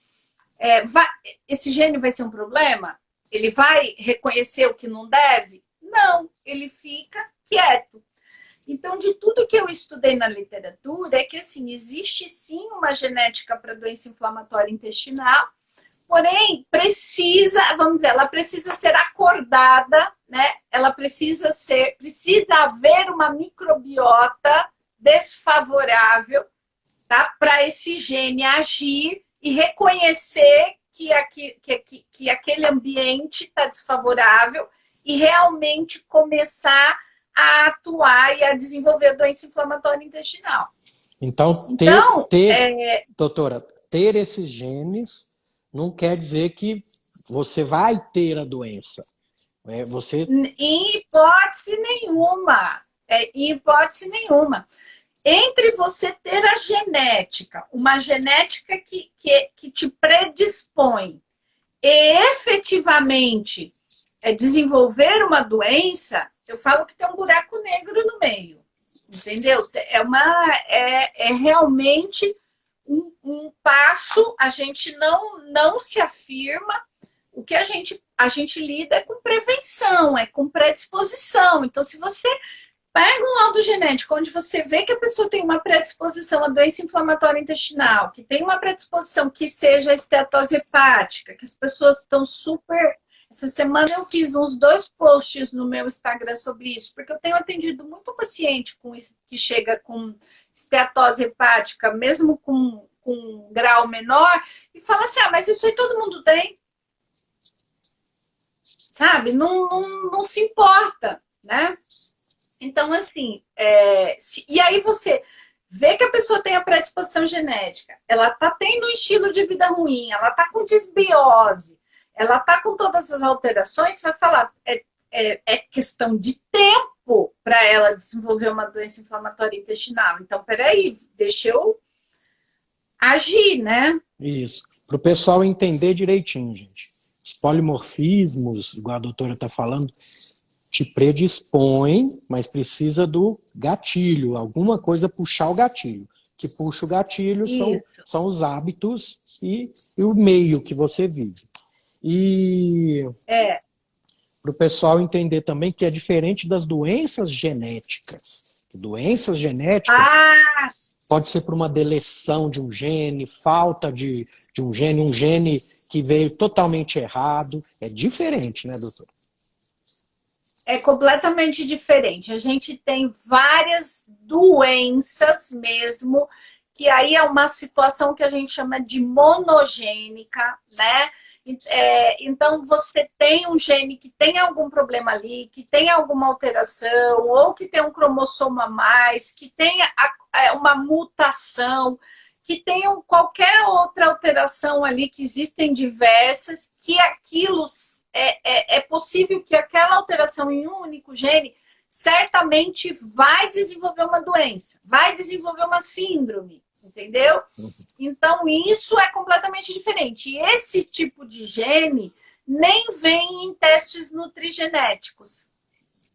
esse gene vai ser um problema? Ele vai reconhecer o que não deve? Não, ele fica quieto. Então, de tudo que eu estudei na literatura, é que, assim, existe sim uma genética para doença inflamatória intestinal, porém, vamos dizer, ela precisa ser acordada, né? Ela precisa haver uma microbiota desfavorável, tá? Para esse gene agir e reconhecer que aquele ambiente está desfavorável e realmente começar a atuar e a desenvolver a doença inflamatória intestinal. Então doutora, ter esses genes não quer dizer que você vai ter a doença. Em hipótese nenhuma. Em hipótese nenhuma. Entre você ter a genética, uma genética que te predispõe e efetivamente desenvolver uma doença, eu falo que tem um buraco negro no meio. Entendeu? É realmente um passo, a gente não se afirma. O que a gente a gente lida com prevenção, é com predisposição. Então, se você pega um laudo genético onde você vê que a pessoa tem uma predisposição à doença inflamatória intestinal, que tem uma predisposição que seja esteatose hepática, que as pessoas estão super... Essa semana eu fiz uns 2 posts no meu Instagram sobre isso, porque eu tenho atendido muito paciente que chega com esteatose hepática, mesmo com um grau menor, e fala assim, mas isso aí todo mundo tem. Sabe? Não se importa, né? Então, assim, e aí você vê que a pessoa tem a predisposição genética, ela está tendo um estilo de vida ruim, ela está com disbiose, ela está com todas as alterações, você vai falar, é questão de tempo para ela desenvolver uma doença inflamatória intestinal. Então, peraí, deixa eu agir, né? Isso. Para o pessoal entender direitinho, gente. Os polimorfismos, igual a doutora está falando, te predispõe, mas precisa do gatilho, alguma coisa puxar o gatilho. Que puxa o gatilho são os hábitos e o meio que você vive. E para o pessoal entender também que é diferente das doenças genéticas. Doenças genéticas pode ser por uma deleção de um gene, falta de um gene que veio totalmente errado. É diferente, né, doutora? É completamente diferente. A gente tem várias doenças mesmo, que aí é uma situação que a gente chama de monogênica, né? Então, você tem um gene que tem algum problema ali, que tem alguma alteração, ou que tem um cromossomo a mais, que tem uma mutação, que tenham qualquer outra alteração ali, que existem diversas, que aquilo é possível que aquela alteração em um único gene certamente vai desenvolver uma doença, vai desenvolver uma síndrome, entendeu? Então, isso é completamente diferente. E esse tipo de gene nem vem em testes nutrigenéticos.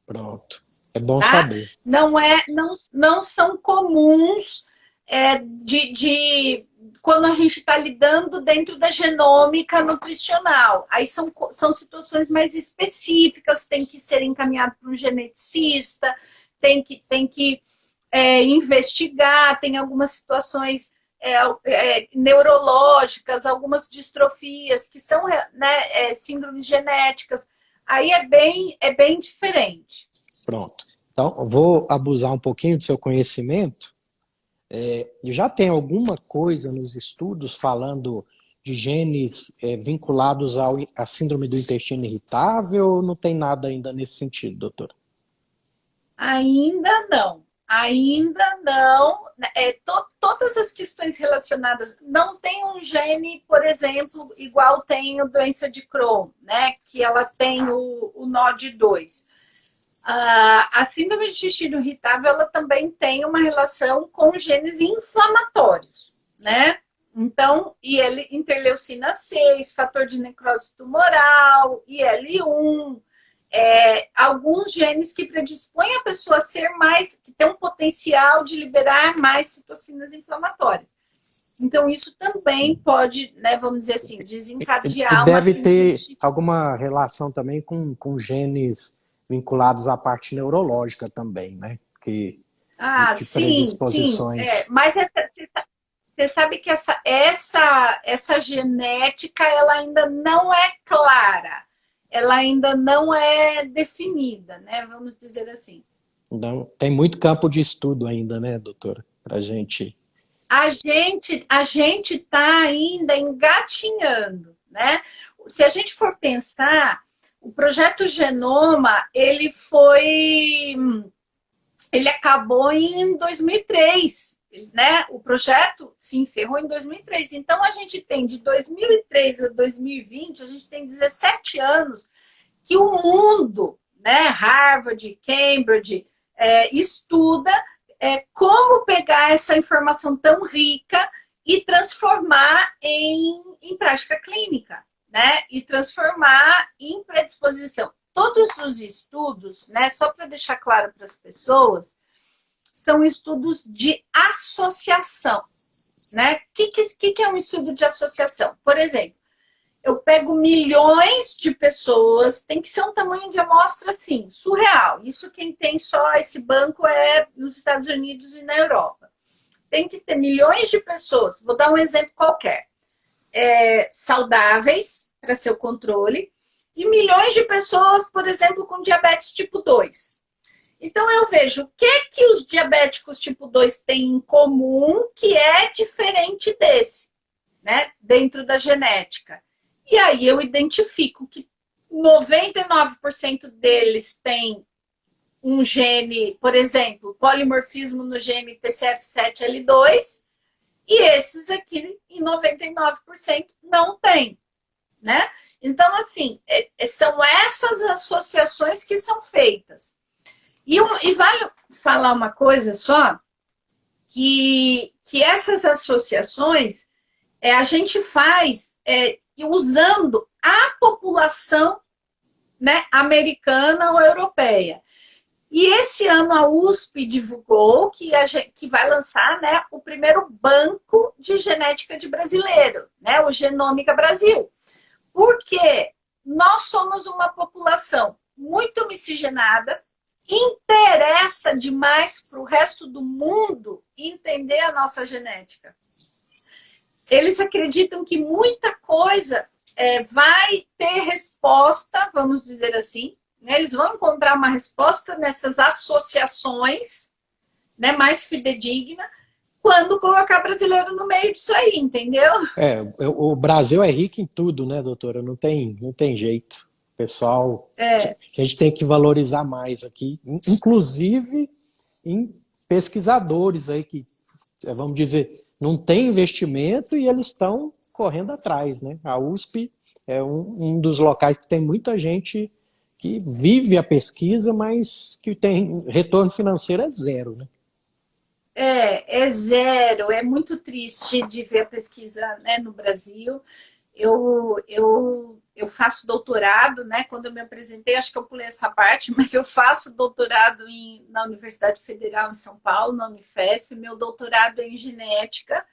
Pronto. É bom saber. Não são comuns quando a gente está lidando dentro da genômica nutricional. Aí são situações mais específicas, tem que ser encaminhado para um geneticista, tem que investigar, tem algumas situações neurológicas, algumas distrofias que são síndromes genéticas. Aí é bem diferente. Pronto. Então, eu vou abusar um pouquinho do seu conhecimento. Já tem alguma coisa nos estudos falando de genes vinculados à síndrome do intestino irritável ou não tem nada ainda nesse sentido, doutora? Ainda não. Todas as questões relacionadas, não tem um gene, por exemplo, igual tem a doença de Crohn, né? Que ela tem o NOD2. A síndrome do intestino irritável, ela também tem uma relação com genes inflamatórios, né? Então, interleucina 6, fator de necrose tumoral, IL-1, alguns genes que predispõem a pessoa a ser mais, que tem um potencial de liberar mais citocinas inflamatórias. Então, isso também pode, né, vamos dizer assim, desencadear. E deve ter alguma relação também com genes vinculados à parte neurológica também, né? Que sim. Mas você sabe que essa genética, ela ainda não é clara. Ela ainda não é definida, né? Vamos dizer assim. Então, tem muito campo de estudo ainda, né, doutora? Pra gente... A gente está ainda engatinhando, né? Se a gente for pensar, o projeto Genoma, ele acabou em 2003, né? O projeto se encerrou em 2003. Então, a gente tem de 2003 a 2020, a gente tem 17 anos que o mundo, né, Harvard, Cambridge, estuda como pegar essa informação tão rica e transformar em prática clínica, né? E transformar em predisposição. Todos os estudos, né, só para deixar claro para as pessoas, são estudos de associação, né? O que é um estudo de associação? Por exemplo, Eu pego milhões de pessoas, tem que ser um tamanho de amostra, assim, surreal. Isso quem tem só esse banco é nos Estados Unidos e na Europa. Tem que ter milhões de pessoas, vou dar um exemplo qualquer, saudáveis, para ser o controle, e milhões de pessoas, por exemplo, com diabetes tipo 2. Então eu vejo o que os diabéticos tipo 2 têm em comum que é diferente desse, né, dentro da genética. E aí eu identifico que 99% deles têm um gene, por exemplo, polimorfismo no gene TCF7L2, e esses aqui, em 99%, não tem, né? Então, assim, são essas associações que são feitas. E vale falar uma coisa só, que essas associações a gente faz usando a população, né, americana ou europeia. E esse ano a USP divulgou que vai lançar, né, o primeiro banco de genética de brasileiro, né, o Genômica Brasil. Porque nós somos uma população muito miscigenada, interessa demais para o resto do mundo entender a nossa genética. Eles acreditam que muita coisa vai ter resposta, vamos dizer assim, né? Eles vão encontrar uma resposta nessas associações, né, mais fidedigna, quando colocar brasileiro no meio disso aí, entendeu? O Brasil é rico em tudo, né, doutora? Não tem jeito. Pessoal, a gente tem que valorizar mais aqui, inclusive em pesquisadores aí que, vamos dizer, não tem investimento e eles estão correndo atrás, né? A USP é um dos locais que tem muita gente que vive a pesquisa, mas que tem retorno financeiro é zero, né? É zero. É muito triste de ver a pesquisa, né, no Brasil. Eu faço doutorado, né? Quando eu me apresentei, acho que eu pulei essa parte, mas eu faço doutorado na Universidade Federal em São Paulo, na Unifesp. Meu doutorado é em genética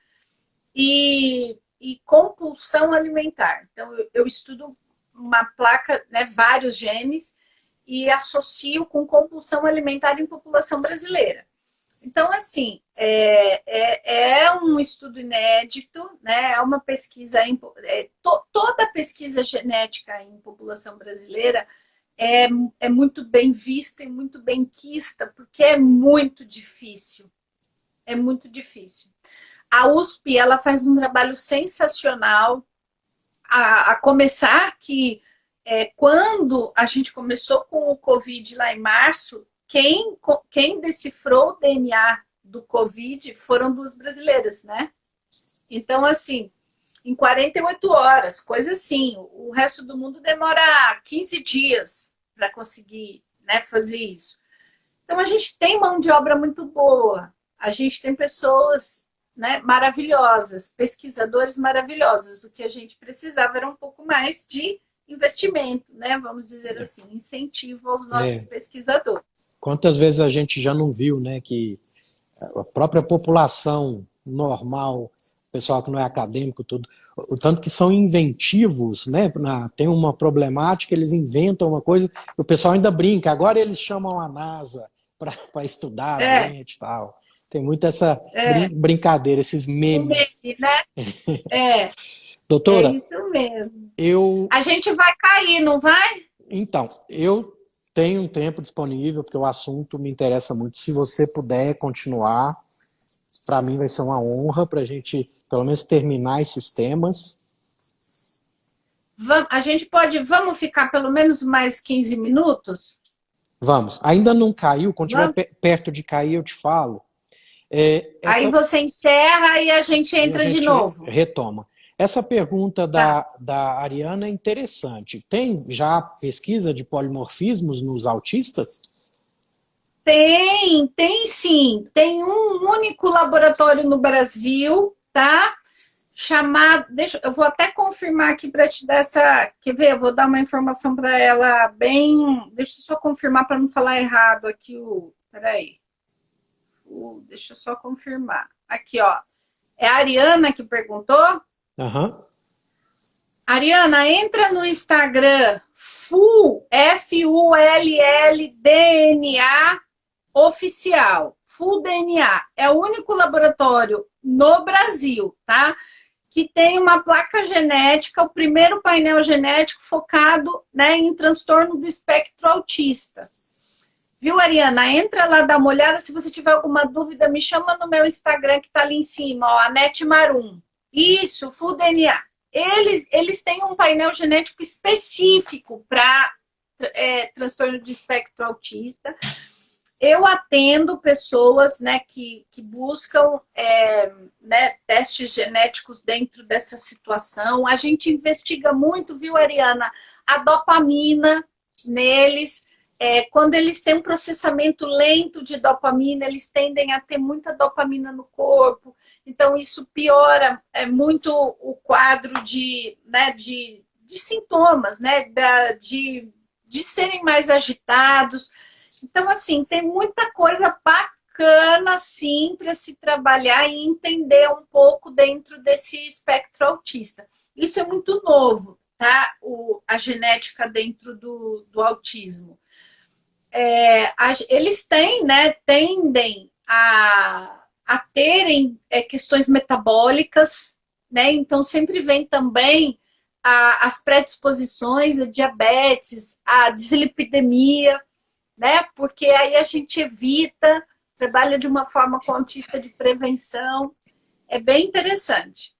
e compulsão alimentar. Então, eu estudo uma placa, né, vários genes, e associo com compulsão alimentar em população brasileira. Então, assim, é um estudo inédito, né? É uma pesquisa, toda pesquisa genética em população brasileira é muito bem vista e muito bem quista, porque é muito difícil. É muito difícil. A USP, ela faz um trabalho sensacional, a começar que quando a gente começou com o Covid lá em março, quem decifrou o DNA do Covid foram duas brasileiras, né? Então, assim, em 48 horas, coisa assim, o resto do mundo demora 15 dias para conseguir, né, fazer isso. Então, a gente tem mão de obra muito boa, a gente tem pessoas, né, maravilhosas, pesquisadores maravilhosos. O que a gente precisava era um pouco mais de investimento, né? Vamos dizer assim, incentivo aos nossos pesquisadores. Quantas vezes a gente já não viu, né, que a própria população normal, pessoal que não é acadêmico, tudo, o tanto que são inventivos, né? Tem uma problemática, eles inventam uma coisa, o pessoal ainda brinca. Agora eles chamam a NASA para estudar a gente e tal. Tem muito essa brincadeira, esses memes. Meme, né? Doutora, isso mesmo. eu... A gente vai cair, não vai? Então, eu tenho um tempo disponível, porque o assunto me interessa muito. Se você puder continuar, para mim vai ser uma honra para a gente, pelo menos, terminar esses temas. A gente vamos ficar pelo menos mais 15 minutos? Vamos. Ainda não caiu, quando estiver perto de cair eu te falo. Aí você encerra e a gente e a entra de gente novo. retoma. Essa pergunta da Ariana é interessante. Tem já pesquisa de polimorfismos nos autistas? Tem sim. Tem um único laboratório no Brasil, tá? Chamado. Eu vou até confirmar aqui para te dar essa. Quer ver? Eu vou dar uma informação para ela bem. Deixa eu só confirmar para não falar errado aqui Peraí. Deixa eu só confirmar. Aqui, ó. É a Ariana que perguntou? Aham. Ariana, entra no Instagram FULL, FULLDNA oficial. FULL DNA. É o único laboratório no Brasil, tá? Que tem uma placa genética, o primeiro painel genético focado, né, em transtorno do espectro autista. Viu, Ariana? Entra lá, dá uma olhada. Se você tiver alguma dúvida, me chama no meu Instagram, que tá ali em cima, ó, Anete Marum. Isso, Full DNA. Eles têm um painel genético específico para transtorno de espectro autista. Eu atendo pessoas, né, que buscam né, testes genéticos dentro dessa situação. A gente investiga muito, viu, Ariana, a dopamina neles. Quando eles têm um processamento lento de dopamina, eles tendem a ter muita dopamina no corpo. Então, isso piora muito o quadro né, de sintomas, né, de serem mais agitados. Então, assim, tem muita coisa bacana, assim, para se trabalhar e entender um pouco dentro desse espectro autista. Isso é muito novo, tá? A genética dentro do autismo. Eles têm, né, tendem a terem questões metabólicas, né? Então, sempre vem também as predisposições a diabetes, a dislipidemia, né? Porque aí a gente evita, trabalha de uma forma com autista de prevenção. É bem interessante.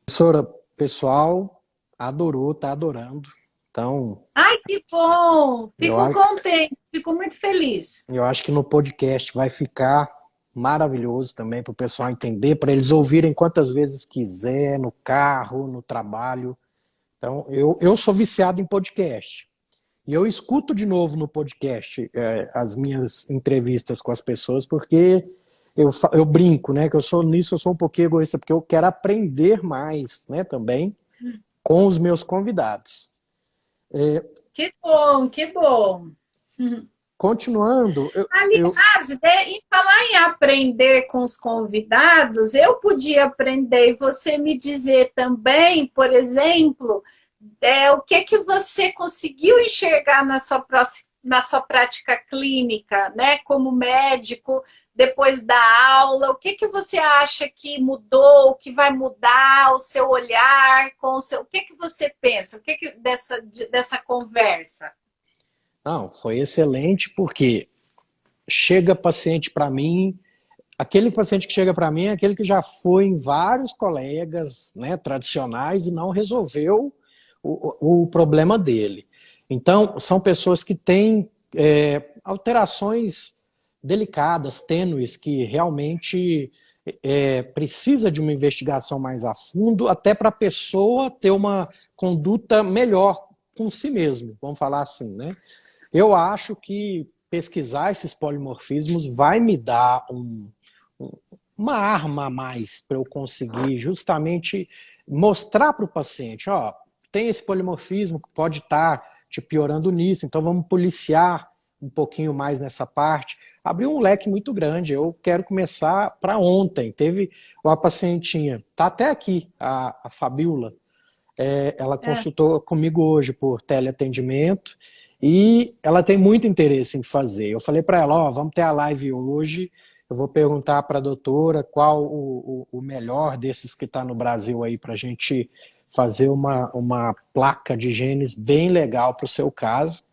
Professora, pessoal adorou, tá adorando. Então, Ai, que bom! eu, Fico contente, fico muito feliz. eu acho que no podcast vai ficar maravilhoso também para o pessoal entender, para eles ouvirem quantas vezes quiser, no carro, no trabalho. Então, eu sou viciado em podcast. E eu escuto de novo no podcast as minhas entrevistas com as pessoas, porque eu brinco, né? Que eu sou um pouquinho egoísta, porque eu quero aprender mais, né, também, com os meus convidados. Que bom, que bom. Continuando, Aliás, em falar em aprender com os convidados, eu podia aprender e você me dizer também, por exemplo, o que você conseguiu enxergar na sua prática clínica, né, como médico, depois da aula, o que você acha que mudou, que vai mudar o seu olhar, o que você pensa, dessa conversa? não, foi excelente porque chega paciente para mim, aquele paciente que chega para mim é aquele que já foi em vários colegas, né, tradicionais e não resolveu o problema dele. Então, são pessoas que têm alterações delicadas, tênues, que realmente precisa de uma investigação mais a fundo, até para a pessoa ter uma conduta melhor com si mesmo, vamos falar assim, né? Eu acho que pesquisar esses polimorfismos vai me dar uma arma a mais para eu conseguir justamente mostrar para o paciente, ó, tem esse polimorfismo que pode estar te piorando nisso, então vamos policiar um pouquinho mais nessa parte. Abriu um leque muito grande, eu quero começar para ontem. Teve uma pacientinha, tá até aqui, a Fabiola, ela consultou comigo hoje por teleatendimento e ela tem muito interesse em fazer. Eu falei para ela, ó, vamos ter a live hoje, eu vou perguntar para a doutora qual o melhor desses que está no Brasil aí para a gente fazer uma placa de genes bem legal para o seu caso.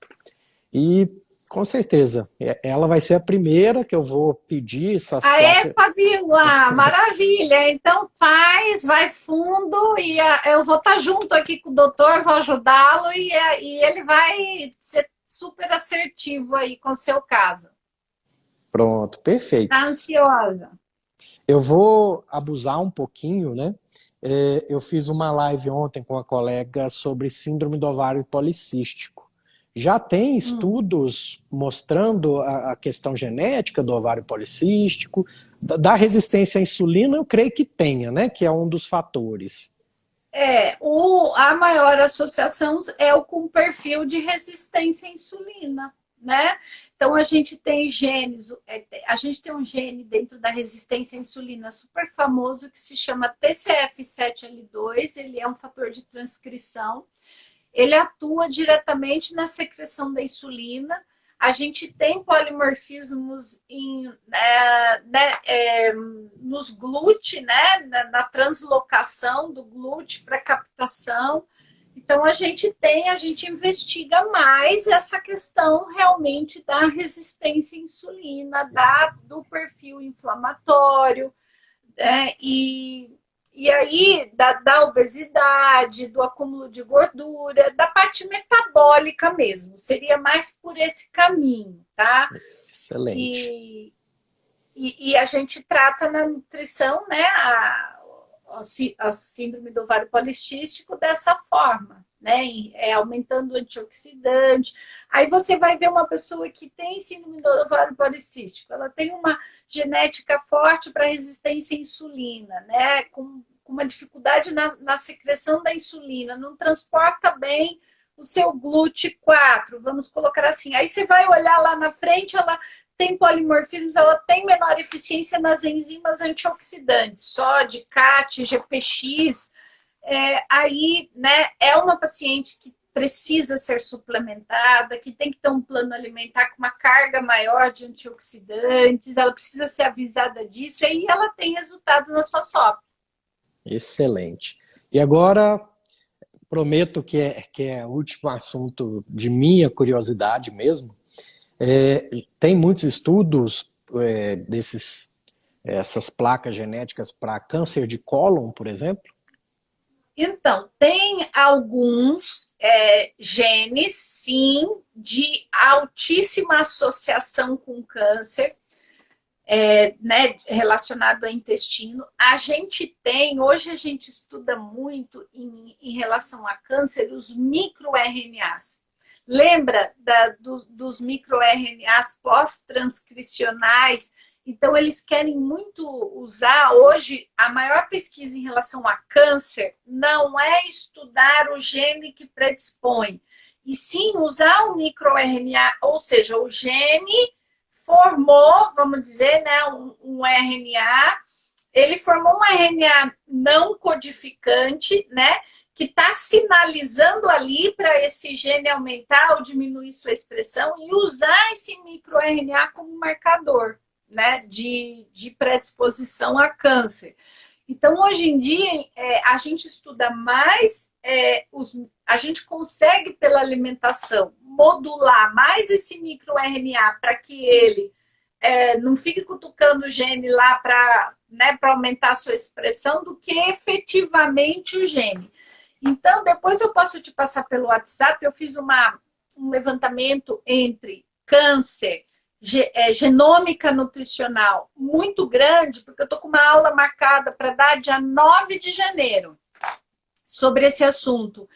E com certeza, ela vai ser a primeira que eu vou pedir essas placas. Fabíola, maravilha. Então vai fundo e eu vou estar junto aqui com o doutor, vou ajudá-lo e ele vai ser super assertivo aí com o seu caso. Pronto, perfeito. Está ansiosa. Eu vou abusar um pouquinho, né? Eu fiz uma live ontem com a colega sobre síndrome do ovário policístico. Já tem estudos mostrando a questão genética do ovário policístico, da resistência à insulina, eu creio que tenha, né? Que é um dos fatores. A maior associação é com perfil de resistência à insulina, né? Então, a gente tem genes, a gente tem um gene dentro da resistência à insulina super famoso que se chama TCF7L2, ele é um fator de transcrição, ele atua diretamente na secreção da insulina. A gente tem polimorfismos nos GLUT, né? Na translocação do GLUT para captação. Então, a gente investiga mais essa questão realmente da resistência à insulina, do perfil inflamatório, né? E aí, da obesidade, do acúmulo de gordura, da parte metabólica mesmo. Seria mais por esse caminho, tá? Excelente. E a gente trata na nutrição, né, a síndrome do ovário policístico dessa forma, né? Aumentando o antioxidante. Aí você vai ver uma pessoa que tem síndrome do ovário policístico, ela tem uma genética forte para resistência à insulina, né? Com uma dificuldade na secreção da insulina, não transporta bem o seu GLUT4, vamos colocar assim. Aí você vai olhar lá na frente, ela tem polimorfismos, ela tem menor eficiência nas enzimas antioxidantes, SOD, CAT, GPX. Aí, né, é uma paciente que precisa ser suplementada, que tem que ter um plano alimentar com uma carga maior de antioxidantes, ela precisa ser avisada disso, e aí ela tem resultado na sua SOP. Excelente. E agora, prometo que é o último assunto de minha curiosidade mesmo. Tem muitos estudos essas placas genéticas para câncer de cólon, por exemplo? Então, tem alguns genes, sim, de altíssima associação com câncer, né, relacionado ao intestino. Hoje a gente estuda muito em relação a câncer, os microRNAs. Lembra dos microRNAs pós-transcricionais? Então, eles querem muito usar. Hoje, a maior pesquisa em relação a câncer não é estudar o gene que predispõe, e sim usar o microRNA, ou seja, o gene formou, vamos dizer, né, um RNA, ele formou um RNA não codificante, né, que está sinalizando ali para esse gene aumentar ou diminuir sua expressão, e usar esse microRNA como marcador, né, de predisposição a câncer. Então, hoje em dia, a gente estuda mais, a gente consegue, pela alimentação, modular mais esse microRNA para que ele não fique cutucando o gene lá para, né, aumentar a sua expressão, do que efetivamente o gene. Então, depois eu posso te passar pelo WhatsApp, eu fiz um levantamento entre câncer, genômica nutricional muito grande, porque eu estou com uma aula marcada para dar dia 9 de janeiro sobre esse assunto.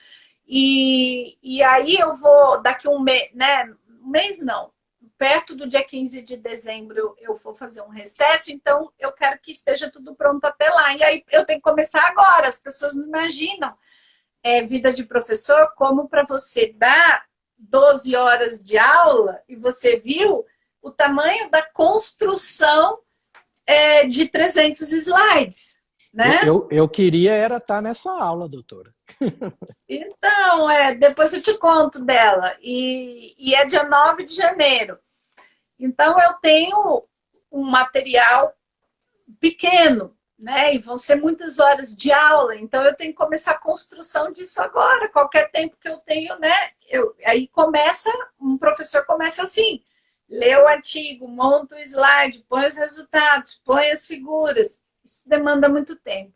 E aí eu vou, daqui um mês, né? Um mês não, perto do dia 15 de dezembro eu vou fazer um recesso, então eu quero que esteja tudo pronto até lá. E aí eu tenho que começar agora, as pessoas não imaginam vida de professor, como para você dar 12 horas de aula, e você viu o tamanho da construção de 300 slides, né? Eu queria estar nessa aula, doutora. Então, depois eu te conto dela. E é dia 9 de janeiro. Então, eu tenho um material pequeno, né? E vão ser muitas horas de aula. Então, eu tenho que começar a construção disso agora. Qualquer tempo que eu tenho, né? Aí um professor começa assim: lê o artigo, monta o slide, põe os resultados, põe as figuras. Isso demanda muito tempo.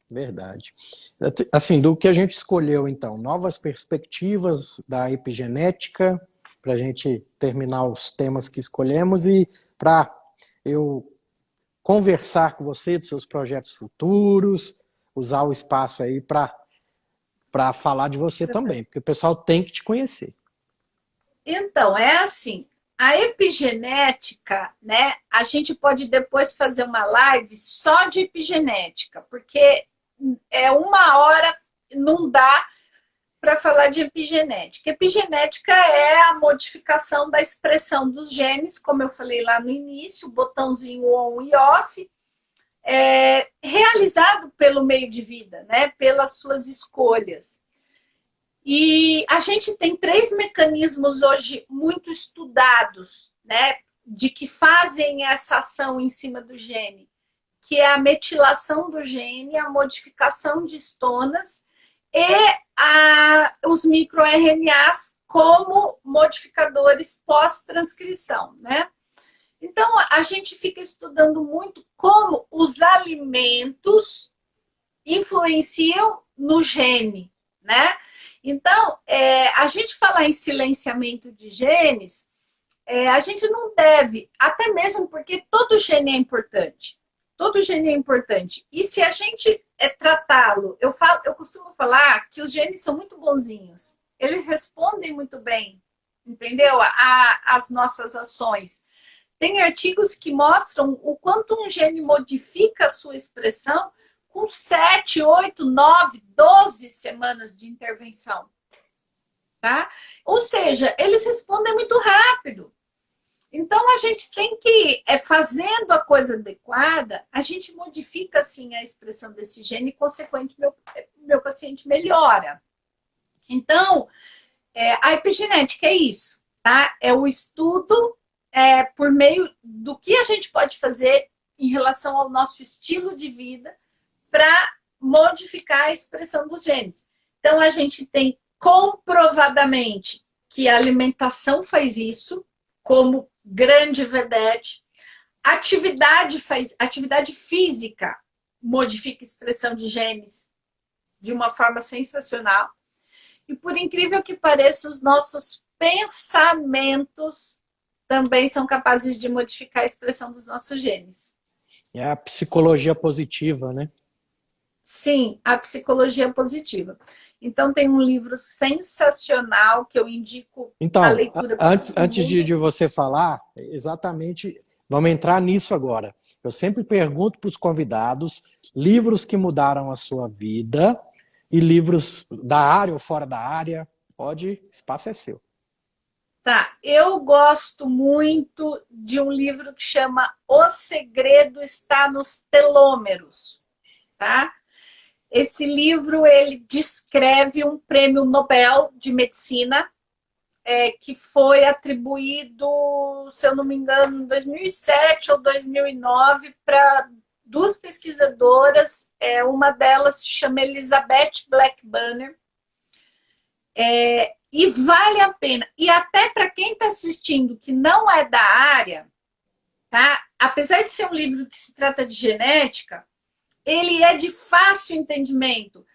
Verdade. Assim, do que a gente escolheu, então, novas perspectivas da epigenética, para a gente terminar os temas que escolhemos, e para eu conversar com você dos seus projetos futuros, usar o espaço aí para falar de você também, porque o pessoal tem que te conhecer. Então, é assim, a epigenética, né? A gente pode depois fazer uma live só de epigenética, porque 1 hora não dá para falar de epigenética. Epigenética é a modificação da expressão dos genes, como eu falei lá no início, botãozinho on e off, realizado pelo meio de vida, né? Pelas suas escolhas. E a gente tem 3 mecanismos hoje muito estudados, né? De que fazem essa ação em cima do gene, que é a metilação do gene, a modificação de histonas e os microRNAs como modificadores pós-transcrição, né? Então, a gente fica estudando muito como os alimentos influenciam no gene, né? Então, a gente falar em silenciamento de genes, a gente não deve, até mesmo porque todo gene é importante. Todo gene é importante. E se a gente tratá-lo, eu costumo falar que os genes são muito bonzinhos. Eles respondem muito bem, entendeu? As nossas ações. Tem artigos que mostram o quanto um gene modifica a sua expressão com 7, 8, 9, 12 semanas de intervenção. Tá? Ou seja, eles respondem muito rápido. Então, a gente tem que, fazendo a coisa adequada, a gente modifica, assim, a expressão desse gene e, consequentemente, meu paciente melhora. Então, a epigenética é isso, tá? É o estudo por meio do que a gente pode fazer em relação ao nosso estilo de vida para modificar a expressão dos genes. Então, a gente tem comprovadamente que a alimentação faz isso, como grande vedete. Atividade física modifica a expressão de genes de uma forma sensacional. E por incrível que pareça, os nossos pensamentos também são capazes de modificar a expressão dos nossos genes. É a psicologia positiva, né? Sim, a psicologia positiva. Então, tem um livro sensacional que eu indico a leitura. Antes de você falar, exatamente, vamos entrar nisso agora. Eu sempre pergunto para os convidados livros que mudaram a sua vida e livros da área ou fora da área. Espaço é seu. Tá, eu gosto muito de um livro que chama O Segredo Está nos Telômeros, tá? Esse livro, ele descreve um prêmio Nobel de Medicina que foi atribuído, se eu não me engano, em 2007 ou 2009 para 2 pesquisadoras. Uma delas se chama Elizabeth Blackburn. E vale a pena. E até para quem está assistindo que não é da área, tá? Apesar de ser um livro que se trata de genética, ele é de fácil entendimento.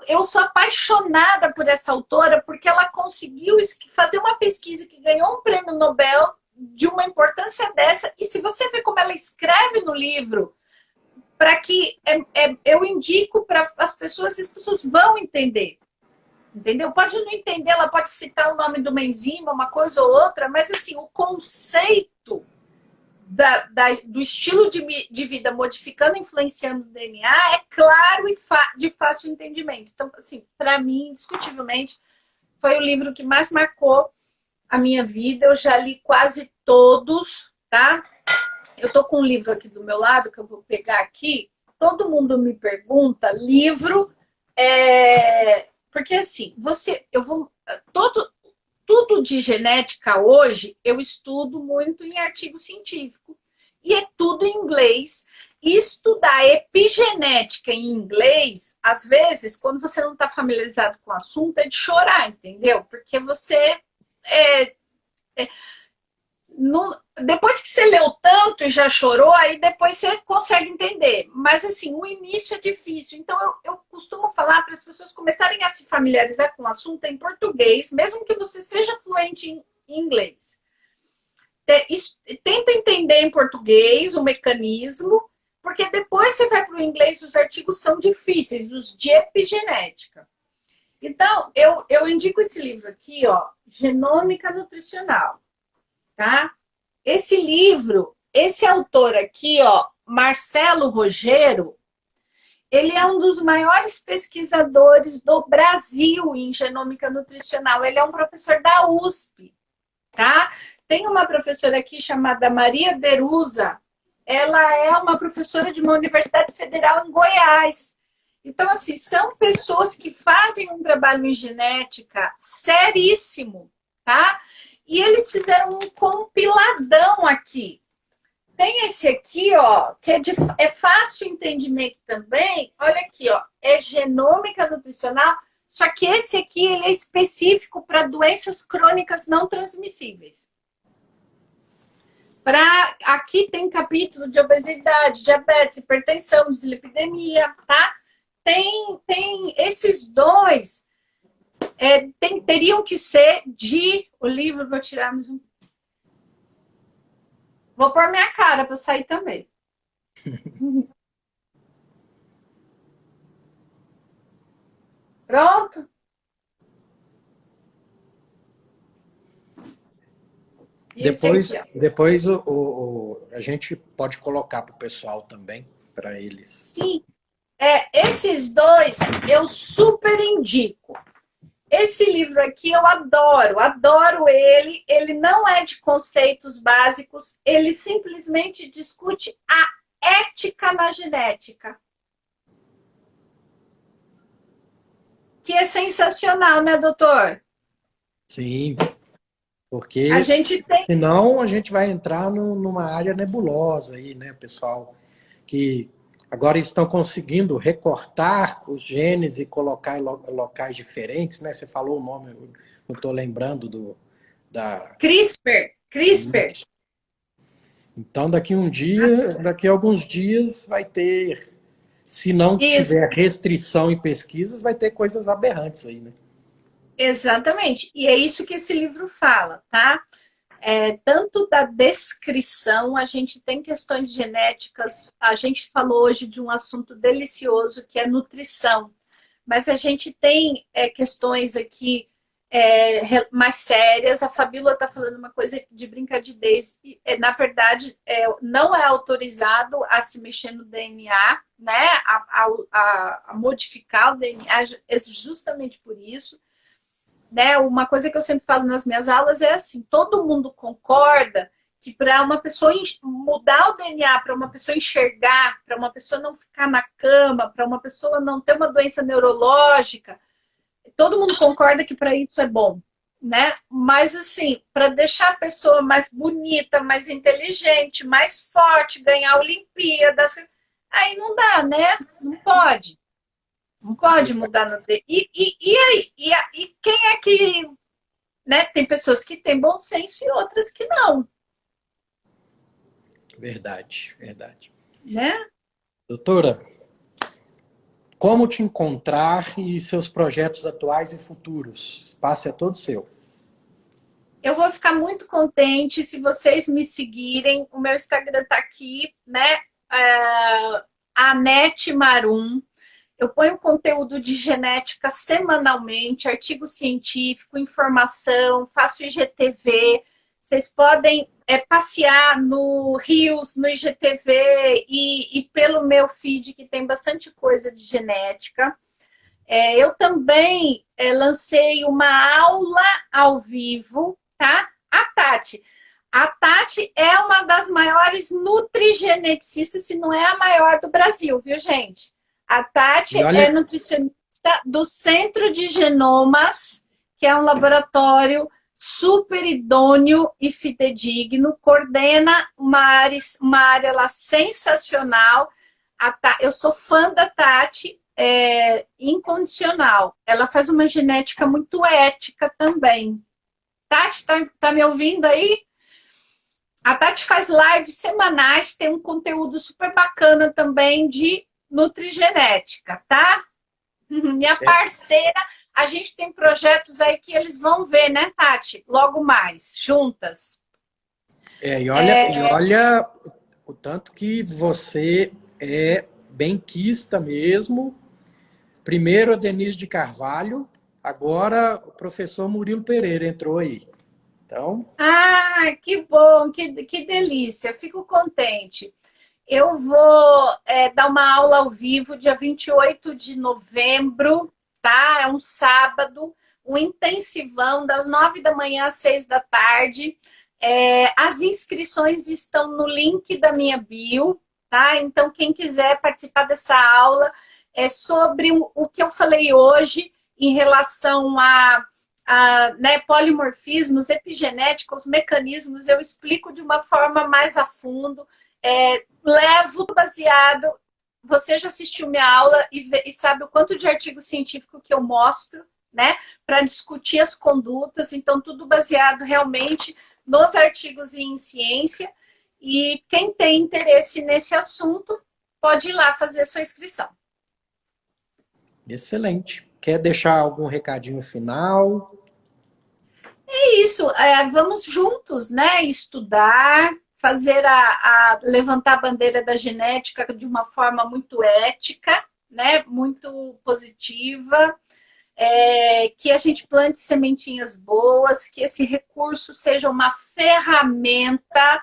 Eu sou apaixonada por essa autora porque ela conseguiu fazer uma pesquisa que ganhou um prêmio Nobel de uma importância dessa. E se você ver como ela escreve no livro, para que eu indico para as pessoas vão entender. Entendeu? Pode não entender, ela pode citar o nome de uma enzima, uma coisa ou outra, mas assim, o conceito do estilo de vida modificando, influenciando o DNA é claro e de fácil entendimento. Então, assim, para mim, indiscutivelmente, foi o livro que mais marcou a minha vida. Eu já li quase todos, tá? Eu tô com um livro aqui do meu lado, que eu vou pegar aqui. Todo mundo me pergunta, livro, porque assim, tudo de genética hoje, eu estudo muito em artigo científico. E é tudo em inglês. E estudar epigenética em inglês, às vezes, quando você não está familiarizado com o assunto, é de chorar, entendeu? Porque você... depois que você leu tanto e já chorou, aí depois você consegue entender. Mas, assim, o início é difícil. Então, eu costumo falar para as pessoas começarem a se familiarizar com o assunto em português, mesmo que você seja fluente em inglês. Tenta entender em português o mecanismo, porque depois você vai para o inglês e os artigos são difíceis, os de epigenética. Então, eu indico esse livro aqui, ó, Genômica Nutricional. Tá? Esse livro, esse autor aqui, ó, Marcelo Rogero, Ele é um dos maiores pesquisadores do Brasil em genômica nutricional. Ele é um professor da USP, tá? Tem uma professora aqui chamada Maria Derusa. Ela é uma professora de uma universidade federal em Goiás. Então, assim, são pessoas que fazem um trabalho em genética seríssimo, tá? E eles fizeram um compiladão aqui. Tem esse aqui, ó, que é fácil entendimento também. Olha aqui, ó, é genômica nutricional, só que esse aqui ele é específico para doenças crônicas não transmissíveis. Aqui tem capítulo de obesidade, diabetes, hipertensão, dislipidemia, tá? Tem esses dois, teriam que ser o livro, vou tirar mais um. Vou pôr minha cara para sair também. Pronto? Depois a gente pode colocar para o pessoal também, para eles. Sim. Esses dois eu super indico. Esse livro aqui eu adoro ele. Ele não é de conceitos básicos, ele simplesmente discute a ética na genética. Que é sensacional, né, doutor? Sim, porque senão a gente vai entrar numa área nebulosa aí, né, pessoal? Que agora estão conseguindo recortar os genes e colocar em locais diferentes, né? Você falou o nome, eu não estou lembrando da... CRISPR. Então, daqui a alguns dias vai ter, se não tiver restrição em pesquisas, vai ter coisas aberrantes aí, né? Exatamente. E é isso que esse livro fala, tá? Tanto da descrição, a gente tem questões genéticas, a gente falou hoje de um assunto delicioso que é nutrição, mas a gente tem questões aqui mais sérias. A Fabíola está falando uma coisa de brincadeira, na verdade não é autorizado a se mexer no DNA, né? A modificar o DNA, justamente por isso. Né? Uma coisa que eu sempre falo nas minhas aulas é assim, todo mundo concorda que para uma pessoa mudar o DNA, para uma pessoa enxergar, para uma pessoa não ficar na cama, para uma pessoa não ter uma doença neurológica, todo mundo concorda que para isso é bom, né? Mas assim, para deixar a pessoa mais bonita, mais inteligente, mais forte, ganhar Olimpíadas, aí não dá, né? Não pode. Não pode mudar no DNA. E quem é que... Né? Tem pessoas que têm bom senso e outras que não. Verdade. Né? Doutora, como te encontrar e seus projetos atuais e futuros? O espaço é todo seu. Eu vou ficar muito contente se vocês me seguirem. O meu Instagram está aqui, né? Anete Marum. Eu ponho conteúdo de genética semanalmente, artigo científico, informação, faço IGTV. Vocês podem passear no Rios, no IGTV e pelo meu feed, que tem bastante coisa de genética. Eu também lancei uma aula ao vivo, tá? A Tati é uma das maiores nutrigeneticistas, se não é a maior do Brasil, viu, gente? A Tati é nutricionista do Centro de Genomas, que é um laboratório super idôneo e fidedigno, coordena uma área lá sensacional. Eu sou fã da Tati, incondicional. Ela faz uma genética muito ética também. Tati, tá me ouvindo aí? A Tati faz lives semanais, tem um conteúdo super bacana também de nutrigenética, tá? Minha parceira, a gente tem projetos aí que eles vão ver, né, Tati? Logo mais, juntas. E olha o tanto que você é benquista mesmo. Primeiro a Denise de Carvalho, agora o professor Murilo Pereira entrou aí. Então... que bom, que delícia, fico contente. Eu vou dar uma aula ao vivo dia 28 de novembro, tá? É um sábado, um intensivão das 9 da manhã às 6 da tarde. As inscrições estão no link da minha bio, tá? Então, quem quiser participar dessa aula é sobre o que eu falei hoje em relação né, polimorfismos, epigenéticos, mecanismos, eu explico de uma forma mais a fundo. Levo baseado. Você já assistiu minha aula e sabe o quanto de artigo científico que eu mostro, né? Para discutir as condutas. Então, tudo baseado realmente nos artigos e em ciência. E quem tem interesse nesse assunto, pode ir lá fazer a sua inscrição. Excelente. Quer deixar algum recadinho final? É isso, vamos juntos, né? Estudar, fazer levantar a bandeira da genética de uma forma muito ética, né? Muito positiva, que a gente plante sementinhas boas, que esse recurso seja uma ferramenta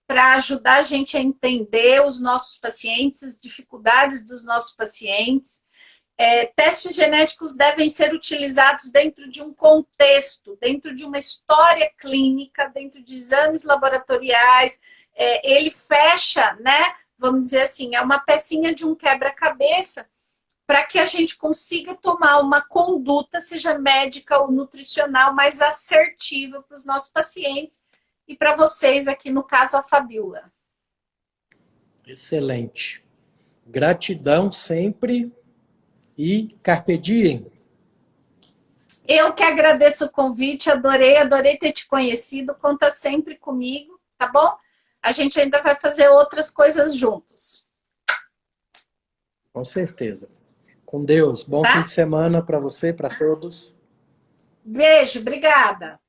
para ajudar a gente a entender os nossos pacientes, as dificuldades dos nossos pacientes. Testes genéticos devem ser utilizados dentro de um contexto, dentro de uma história clínica, dentro de exames laboratoriais. Ele fecha, né? Vamos dizer assim, é uma pecinha de um quebra-cabeça para que a gente consiga tomar uma conduta, seja médica ou nutricional, mais assertiva para os nossos pacientes e para vocês aqui, no caso, a Fabiola. Excelente. Gratidão sempre. E carpe diem. Eu que agradeço o convite, adorei ter te conhecido, conta sempre comigo, tá bom? A gente ainda vai fazer outras coisas juntos. Com certeza. Com Deus. Bom fim de semana para você, para todos. Beijo, obrigada.